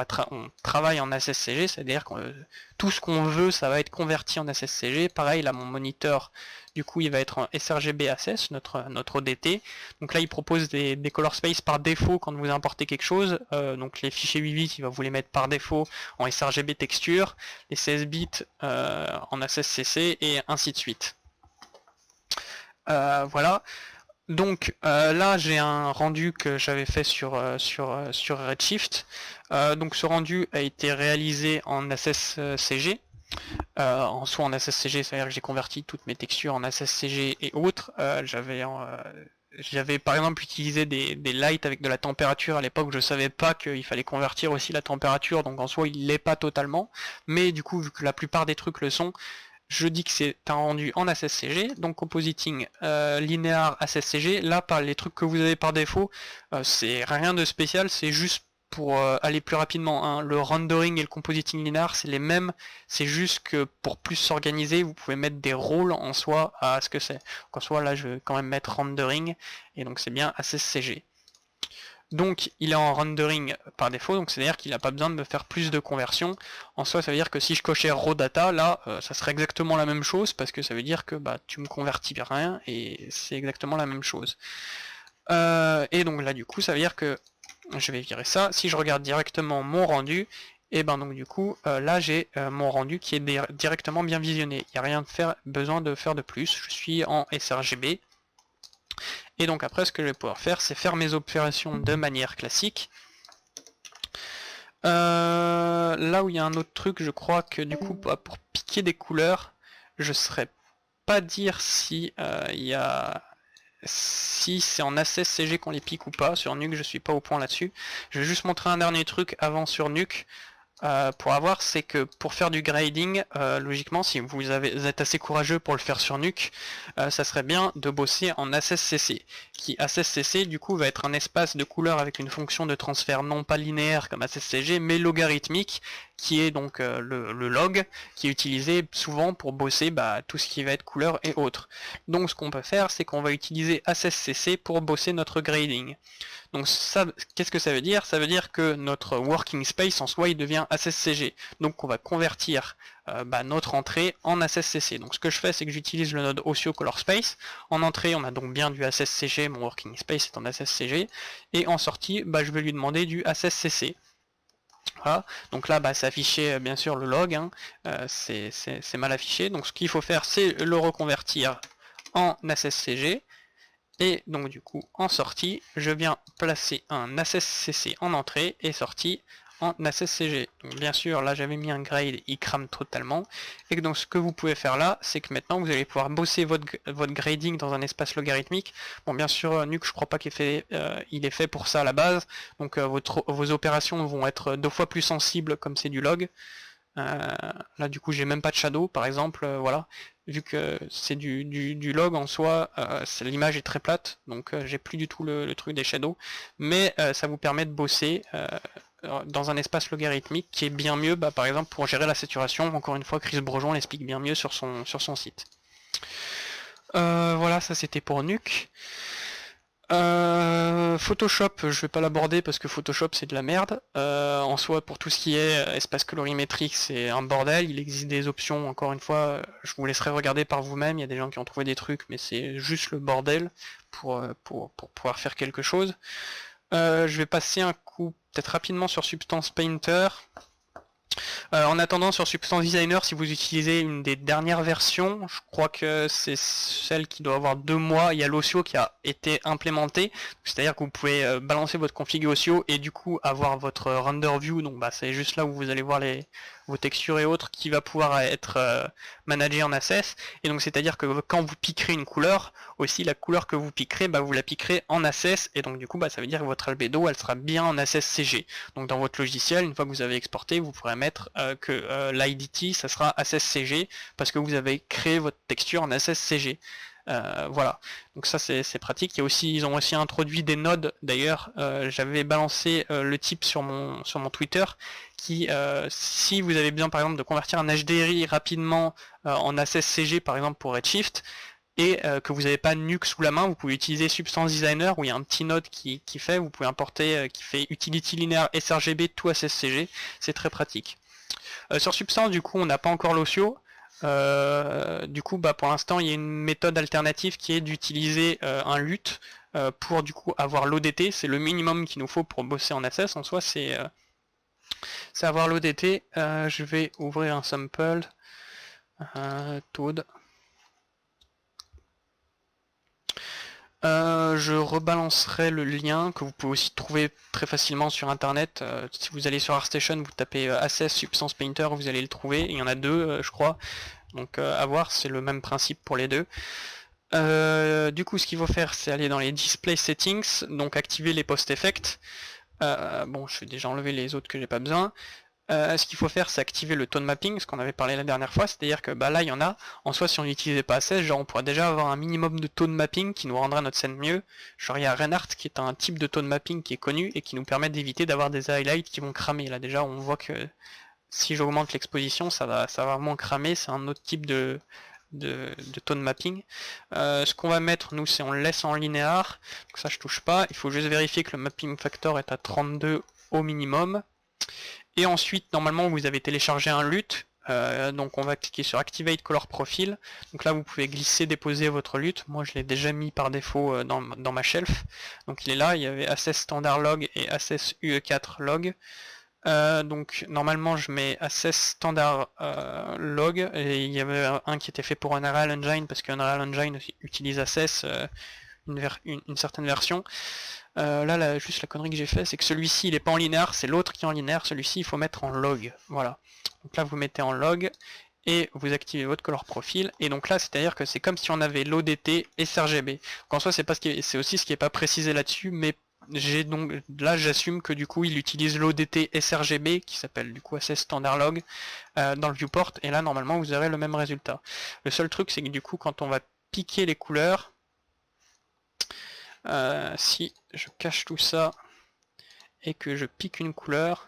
travaille en SSCG, c'est-à-dire que tout ce qu'on veut ça va être converti en SSCG. Pareil là mon moniteur du coup il va être en sRGB access, notre ODT. Donc là il propose des color space par défaut quand vous importez quelque chose, donc les fichiers 8 bits il va vous les mettre par défaut en sRGB texture, les 16 bits en SSCC et ainsi de suite. Voilà. Donc là j'ai un rendu que j'avais fait sur Redshift. Donc ce rendu a été réalisé en SSCG. En soit en SSCG, c'est-à-dire que j'ai converti toutes mes textures en SSCG et autres. J'avais par exemple utilisé des lights avec de la température à l'époque, je savais pas qu'il fallait convertir aussi la température, donc en soi il l'est pas totalement, mais du coup vu que la plupart des trucs le sont, je dis que c'est un rendu en SSCG, donc compositing linéaire SSCG. Là par les trucs que vous avez par défaut, c'est rien de spécial, c'est juste pour aller plus rapidement, hein. Le rendering et le compositing linear c'est les mêmes, c'est juste que pour plus s'organiser vous pouvez mettre des rôles en soi à ce que c'est. Donc en soi là je vais quand même mettre rendering et donc c'est bien ACSCG. Donc il est en rendering par défaut, donc c'est à dire qu'il n'a pas besoin de me faire plus de conversion. En soi ça veut dire que si je cochais raw data, là ça serait exactement la même chose, parce que ça veut dire que bah, tu me convertis rien et c'est exactement la même chose. Et donc là du coup ça veut dire que je vais virer ça. Si je regarde directement mon rendu, et ben donc du coup là j'ai mon rendu qui est directement bien visionné. Il n'y a rien besoin de faire de plus. Je suis en sRGB. Et donc après ce que je vais pouvoir faire, c'est faire mes opérations de manière classique. Là où il y a un autre truc, je crois que du coup pour piquer des couleurs, je ne saurais pas dire si si c'est en ACSCG qu'on les pique ou pas. Sur Nuke je suis pas au point là-dessus. Je vais juste montrer un dernier truc avant sur Nuke. Pour avoir, c'est que pour faire du grading, logiquement, si vous êtes assez courageux pour le faire sur Nuke, ça serait bien de bosser en ACSCC, qui ACSCC du coup va être un espace de couleur avec une fonction de transfert non pas linéaire comme ACSCG, mais logarithmique, qui est donc le log, qui est utilisé souvent pour bosser tout ce qui va être couleur et autres. Donc ce qu'on peut faire, c'est qu'on va utiliser ACSCC pour bosser notre grading. Donc ça, qu'est-ce que ça veut dire? Ça veut dire que notre working space en soi il devient ACSCG. Donc on va convertir notre entrée en ACSCC. Donc ce que je fais, c'est que j'utilise le node Ossio Color Space. En entrée on a donc bien du ACSCG, mon working space est en ACSCG. Et en sortie, je vais lui demander du ACSCC. Voilà. Donc là c'est affiché bien sûr le log, hein. C'est mal affiché. Donc ce qu'il faut faire, c'est le reconvertir en ACSCG. Et donc du coup en sortie je viens placer un ACSCC en entrée et sortie en ACSCG. Donc bien sûr là j'avais mis un grade, il crame totalement. Et donc ce que vous pouvez faire là, c'est que maintenant vous allez pouvoir bosser votre grading dans un espace logarithmique. Bon bien sûr Nuke je crois pas qu'il est fait pour ça à la base. Donc vos opérations vont être 2 fois plus sensibles comme c'est du log. Là du coup j'ai même pas de shadow par exemple, voilà. Vu que c'est du log en soi, l'image est très plate, donc j'ai plus du tout le truc des shadows, mais ça vous permet de bosser dans un espace logarithmique qui est bien mieux, par exemple pour gérer la saturation. Encore une fois, Chris Brejon l'explique bien mieux sur son site. Voilà, ça c'était pour Nuke. Photoshop, je vais pas l'aborder parce que Photoshop c'est de la merde. En soi, pour tout ce qui est espace colorimétrique, c'est un bordel. Il existe des options, encore une fois, je vous laisserai regarder par vous-même. Il y a des gens qui ont trouvé des trucs, mais c'est juste le bordel pour pouvoir faire quelque chose. Je vais passer un coup peut-être rapidement sur Substance Painter. En attendant, sur Substance Designer, si vous utilisez une des dernières versions, je crois que c'est celle qui doit avoir 2 mois, il y a l'Ossio qui a été implémenté, c'est-à-dire que vous pouvez balancer votre config Ossio et du coup avoir votre render view, donc c'est juste là où vous allez voir vos textures et autres, qui va pouvoir être managé en ACES. Et donc c'est-à-dire que quand vous piquerez une couleur, aussi la couleur que vous piquerez, vous la piquerez en ACES, et donc du coup ça veut dire que votre albédo elle sera bien en ACES-CG. Donc dans votre logiciel, une fois que vous avez exporté, vous pourrez mettre que l'IDT ça sera ACES-CG, parce que vous avez créé votre texture en ACES-CG. Voilà, donc ça c'est pratique. Ils ont aussi introduit des nodes, d'ailleurs j'avais balancé le type sur mon Twitter, qui si vous avez besoin par exemple de convertir un HDRI rapidement en ACES-CG par exemple pour Redshift, et que vous n'avez pas Nuke sous la main, vous pouvez utiliser Substance Designer où il y a un petit node qui fait, vous pouvez importer, qui fait Utility Linear sRGB tout ACES-CG, c'est très pratique. Sur Substance du coup on n'a pas encore l'Ossio. Du coup pour l'instant il y a une méthode alternative qui est d'utiliser un LUT pour du coup avoir l'ODT. C'est le minimum qu'il nous faut pour bosser en ACES. En soi c'est avoir l'ODT. Je vais ouvrir un sample Toad. Je rebalancerai le lien que vous pouvez aussi trouver très facilement sur internet. Si vous allez sur ArtStation, vous tapez ACES Substance Painter, vous allez le trouver. Il y en a 2 je crois, donc à voir, c'est le même principe pour les 2. Du coup ce qu'il faut faire, c'est aller dans les Display Settings, donc activer les Post Effects. Bon, je vais déjà enlever les autres que j'ai pas besoin. Ce qu'il faut faire, c'est activer le tone mapping, ce qu'on avait parlé la dernière fois, c'est-à-dire que bah, là il y en a, en soi si on n'utilisait pas Assess, genre on pourrait déjà avoir un minimum de tone mapping qui nous rendra notre scène mieux. Genre il y a Reinhardt qui est un type de tone mapping qui est connu et qui nous permet d'éviter d'avoir des highlights qui vont cramer. Là déjà on voit que si j'augmente l'exposition, ça va vraiment cramer, c'est un autre type de tone mapping. Ce qu'on va mettre nous c'est on le laisse en linéaire, donc ça je touche pas, il faut juste vérifier que le mapping factor est à 32 au minimum. Et ensuite, normalement, vous avez téléchargé un LUT, donc on va cliquer sur Activate Color Profile. Donc là, vous pouvez glisser, déposer votre LUT. Moi, je l'ai déjà mis par défaut dans ma shelf. Donc il est là, il y avait Assess Standard Log et Assess UE4 Log. Donc normalement, je mets Assess Standard Log, et il y avait un qui était fait pour Unreal Engine, parce qu'Unreal Engine utilise Assess, une certaine version. Là, juste la connerie que j'ai fait, c'est que celui-ci il est pas en linéaire, c'est l'autre qui est en linéaire, celui-ci il faut mettre en log, voilà. Donc là vous mettez en log, et vous activez votre color profile, et donc là c'est à dire que c'est comme si on avait l'ODT et sRGB. Donc en soi c'est aussi ce qui est pas précisé là-dessus, mais donc là j'assume que du coup il utilise l'ODT sRGB, qui s'appelle du coup Assess Standard Log, dans le viewport, et là normalement vous aurez le même résultat. Le seul truc c'est que du coup quand on va piquer les couleurs, si je cache tout ça et que je pique une couleur,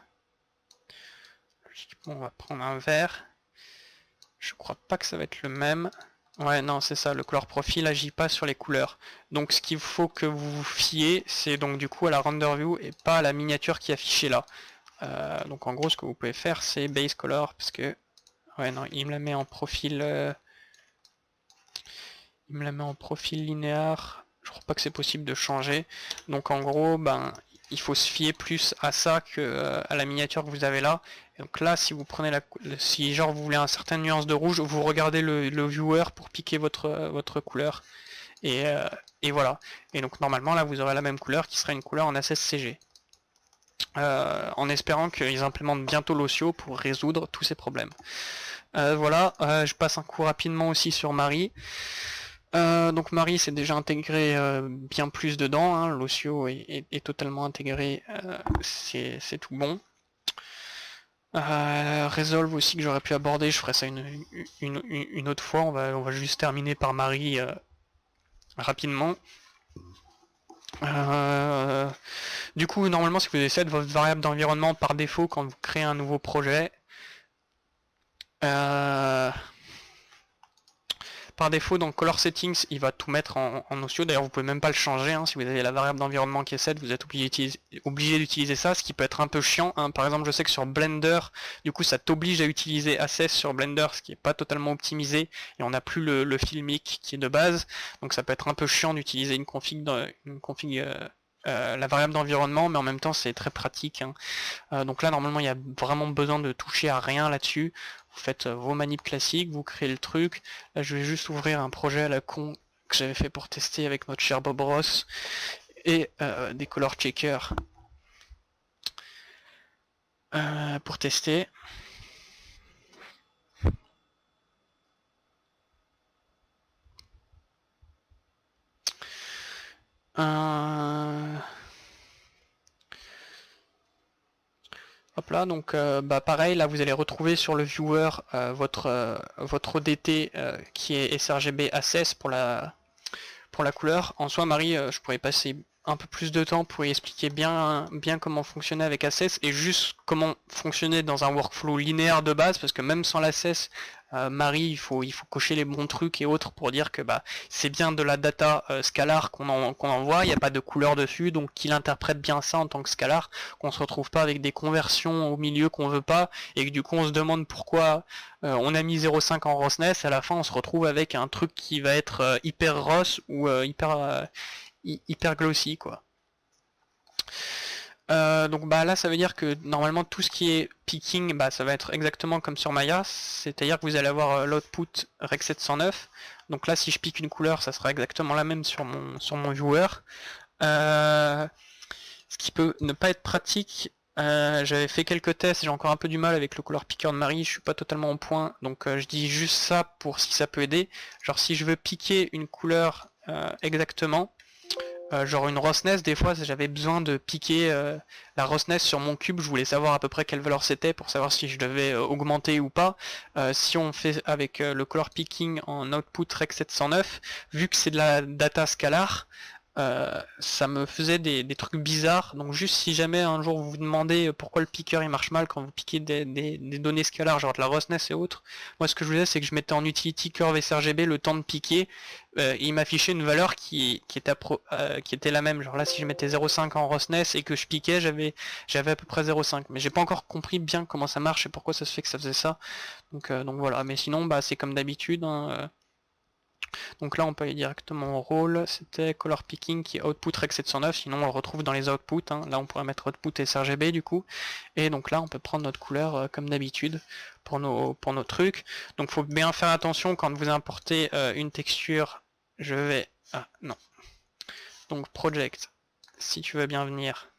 on va prendre un vert, je crois pas que ça va être le même. Ouais, non, c'est ça, le color profile agit pas sur les couleurs. Donc ce qu'il faut que vous vous fiez, c'est donc du coup à la render view et pas à la miniature qui est affichée là. Donc en gros ce que vous pouvez faire c'est base color, parce que ouais non, il me la met en profil linéaire. Je crois pas que c'est possible de changer. Donc en gros, ben il faut se fier plus à ça que à la miniature que vous avez là. Et donc là, si vous prenez si genre vous voulez un certain nuance de rouge, vous regardez le viewer pour piquer votre couleur. Et voilà. Et donc normalement là, vous aurez la même couleur qui sera une couleur en AssessCG. En espérant qu'ils implémentent bientôt l'Ossio pour résoudre tous ces problèmes. Voilà. Je passe un coup rapidement aussi sur Marie. Donc Marie s'est déjà intégré bien plus dedans, hein. L'Ossio est totalement intégré, c'est tout bon. Resolve aussi que j'aurais pu aborder, je ferai ça une autre fois, on va juste terminer par Marie rapidement. Du coup normalement si vous avez set votre variable d'environnement par défaut quand vous créez un nouveau projet, par défaut dans Color Settings il va tout mettre en Ossio, d'ailleurs vous pouvez même pas le changer, hein. Si vous avez la variable d'environnement qui est set, vous êtes obligé d'utiliser ça, ce qui peut être un peu chiant, hein. Par exemple je sais que sur Blender, du coup ça t'oblige à utiliser Assess sur Blender, ce qui est pas totalement optimisé, et on n'a plus le filmic qui est de base, donc ça peut être un peu chiant d'utiliser une config la variable d'environnement, mais en même temps c'est très pratique, hein. Donc là normalement il y a vraiment besoin de toucher à rien là-dessus. Vous faites vos manips classiques, vous créez le truc. Là je vais juste ouvrir un projet à la con que j'avais fait pour tester avec notre cher Bob Ross et des color checkers pour tester. Hop là, donc bah pareil, là vous allez retrouver sur le viewer votre ODT qui est sRGB Assess pour la couleur. En soi Marie, je pourrais passer un peu plus de temps pour y expliquer bien comment fonctionner avec Assess et juste comment fonctionner dans un workflow linéaire de base, parce que même sans l'Assess, Marie, il faut cocher les bons trucs et autres pour dire que bah c'est bien de la data scalar qu'on envoie, il n'y a pas de couleur dessus, donc qu'il interprète bien ça en tant que scalar, qu'on se retrouve pas avec des conversions au milieu qu'on veut pas, et que du coup on se demande pourquoi on a mis 0.5 en roughness, à la fin on se retrouve avec un truc qui va être hyper rough ou hyper glossy quoi. Donc bah là ça veut dire que normalement tout ce qui est picking, bah ça va être exactement comme sur Maya, c'est-à-dire que vous allez avoir l'output Rec 709. Donc là si je pique une couleur, ça sera exactement la même sur mon viewer. Ce qui peut ne pas être pratique. J'avais fait quelques tests, j'ai encore un peu du mal avec le color picker de Marie, je suis pas totalement au point, donc je dis juste ça pour si ça peut aider. Genre si je veux piquer une couleur exactement, Genre une roughness, des fois j'avais besoin de piquer la roughness sur mon cube, je voulais savoir à peu près quelle valeur c'était pour savoir si je devais augmenter ou pas. Si on fait avec le color picking en output rec 709, vu que c'est de la data scalar, ça me faisait des trucs bizarres. Donc juste si jamais un jour vous vous demandez pourquoi le picker il marche mal quand vous piquez des données scalaires, genre de la roughness et autres, moi ce que je faisais c'est que je mettais en utility curve sRGB le temps de piquer, et il m'affichait une valeur qui était la même. Genre là si je mettais 0,5 en roughness et que je piquais, j'avais à peu près 0,5. Mais j'ai pas encore compris bien comment ça marche et pourquoi ça se fait que ça faisait ça. Donc voilà, mais sinon bah c'est comme d'habitude, hein. Donc là on peut aller directement au rôle, c'était color picking qui est output rec 709, sinon on le retrouve dans les outputs, hein. Là on pourrait mettre output et sRGB du coup, et donc là on peut prendre notre couleur comme d'habitude pour nos trucs. Donc faut bien faire attention quand vous importez une texture, ah non, donc project, si tu veux bien venir,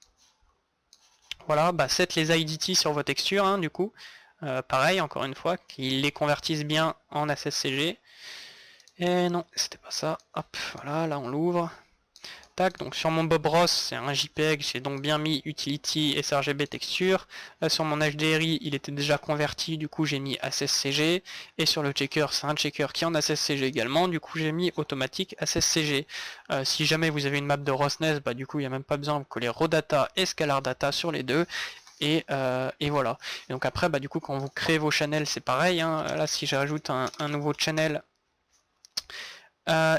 voilà, bah set les IDT sur vos textures, hein, du coup, pareil encore une fois, qu'ils les convertissent bien en ASSCG. Et non, c'était pas ça. Hop, voilà, là on l'ouvre. Tac, donc sur mon Bob Ross, c'est un JPEG, j'ai donc bien mis Utility sRGB texture. Là sur mon HDRI, il était déjà converti, du coup j'ai mis ASSCG. Et sur le checker, c'est un checker qui est en ASSCG également, du coup j'ai mis automatique ASSCG. Si jamais vous avez une map de roughness, bah du coup il n'y a même pas besoin, vous collez raw data et scalar data sur les deux. Et voilà. Et donc après, bah du coup quand vous créez vos channels, c'est pareil, hein. Là si je rajoute un nouveau channel,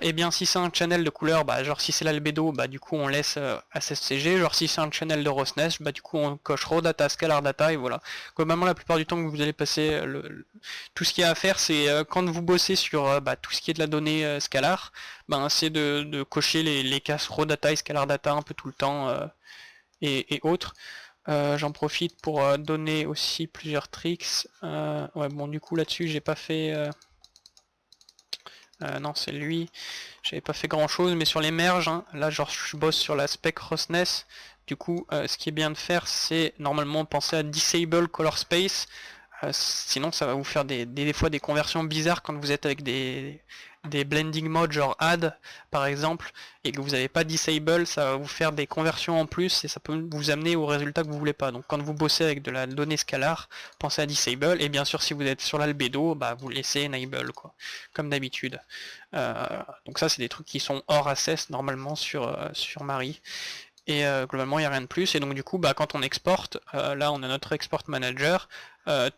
et bien si c'est un channel de couleur, bah genre si c'est l'albédo, bah du coup on laisse ASSCG, genre si c'est un channel de roughness, bah du coup on coche raw data, scalar data, et voilà. Globalement la plupart du temps que vous allez passer, tout ce qu'il y a à faire, c'est quand vous bossez sur tout ce qui est de la donnée scalar, ben c'est de cocher les cases raw data et scalar data un peu tout le temps, et autres. J'en profite pour donner aussi plusieurs tricks. Ouais bon du coup là-dessus j'ai pas fait... non c'est lui, j'avais pas fait grand chose, mais sur les merges, hein, là genre je bosse sur la spec roughness, du coup ce qui est bien de faire c'est normalement penser à disable color space, sinon ça va vous faire des fois des conversions bizarres quand vous êtes avec des blending modes genre add par exemple, et que vous n'avez pas disable, ça va vous faire des conversions en plus et ça peut vous amener au résultat que vous voulez pas. Donc quand vous bossez avec de la donnée scalar, pensez à disable, et bien sûr si vous êtes sur l'albédo, bah vous laissez enable quoi, comme d'habitude. Donc ça c'est des trucs qui sont hors assess normalement sur Mari. Et globalement il n'y a rien de plus, et donc du coup bah, quand on exporte, là on a notre export manager, là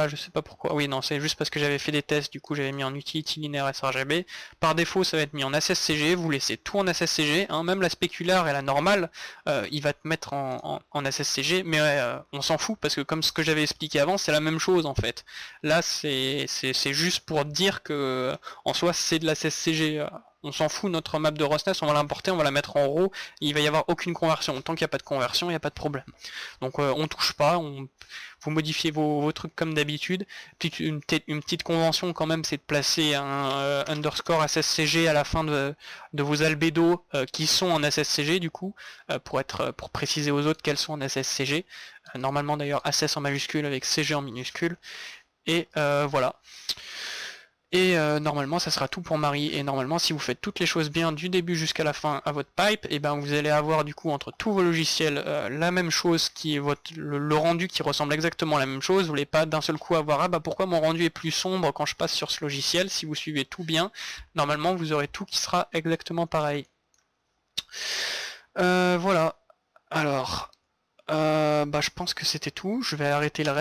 je sais pas pourquoi, oui non c'est juste parce que j'avais fait des tests, du coup j'avais mis en utility linéaire sRGB, par défaut ça va être mis en ASSCG, vous laissez tout en ASSCG, hein, même la spéculaire et la normale, il va te mettre en ASSCG, mais on s'en fout parce que comme ce que j'avais expliqué avant c'est la même chose en fait. Là c'est juste pour dire que en soi c'est de l'ASSCG. On s'en fout, notre map de roughness, on va l'importer, on va la mettre en RAW, il va y avoir aucune conversion. Tant qu'il n'y a pas de conversion, il n'y a pas de problème. Donc on touche pas, vous modifiez vos trucs comme d'habitude. Une petite convention quand même, c'est de placer un underscore ASSCG à la fin de vos albédos qui sont en ASSCG du coup, pour préciser aux autres qu'elles sont en ASSCG. Normalement d'ailleurs ASS en majuscule avec CG en minuscule. Et voilà. Et normalement ça sera tout pour Mari, et normalement si vous faites toutes les choses bien du début jusqu'à la fin à votre pipe, et ben vous allez avoir du coup entre tous vos logiciels la même chose, qui est le rendu qui ressemble exactement à la même chose. Vous voulez pas d'un seul coup avoir bah pourquoi mon rendu est plus sombre quand je passe sur ce logiciel. Si vous suivez tout bien, normalement vous aurez tout qui sera exactement pareil. Voilà, alors bah je pense que c'était tout, je vais arrêter le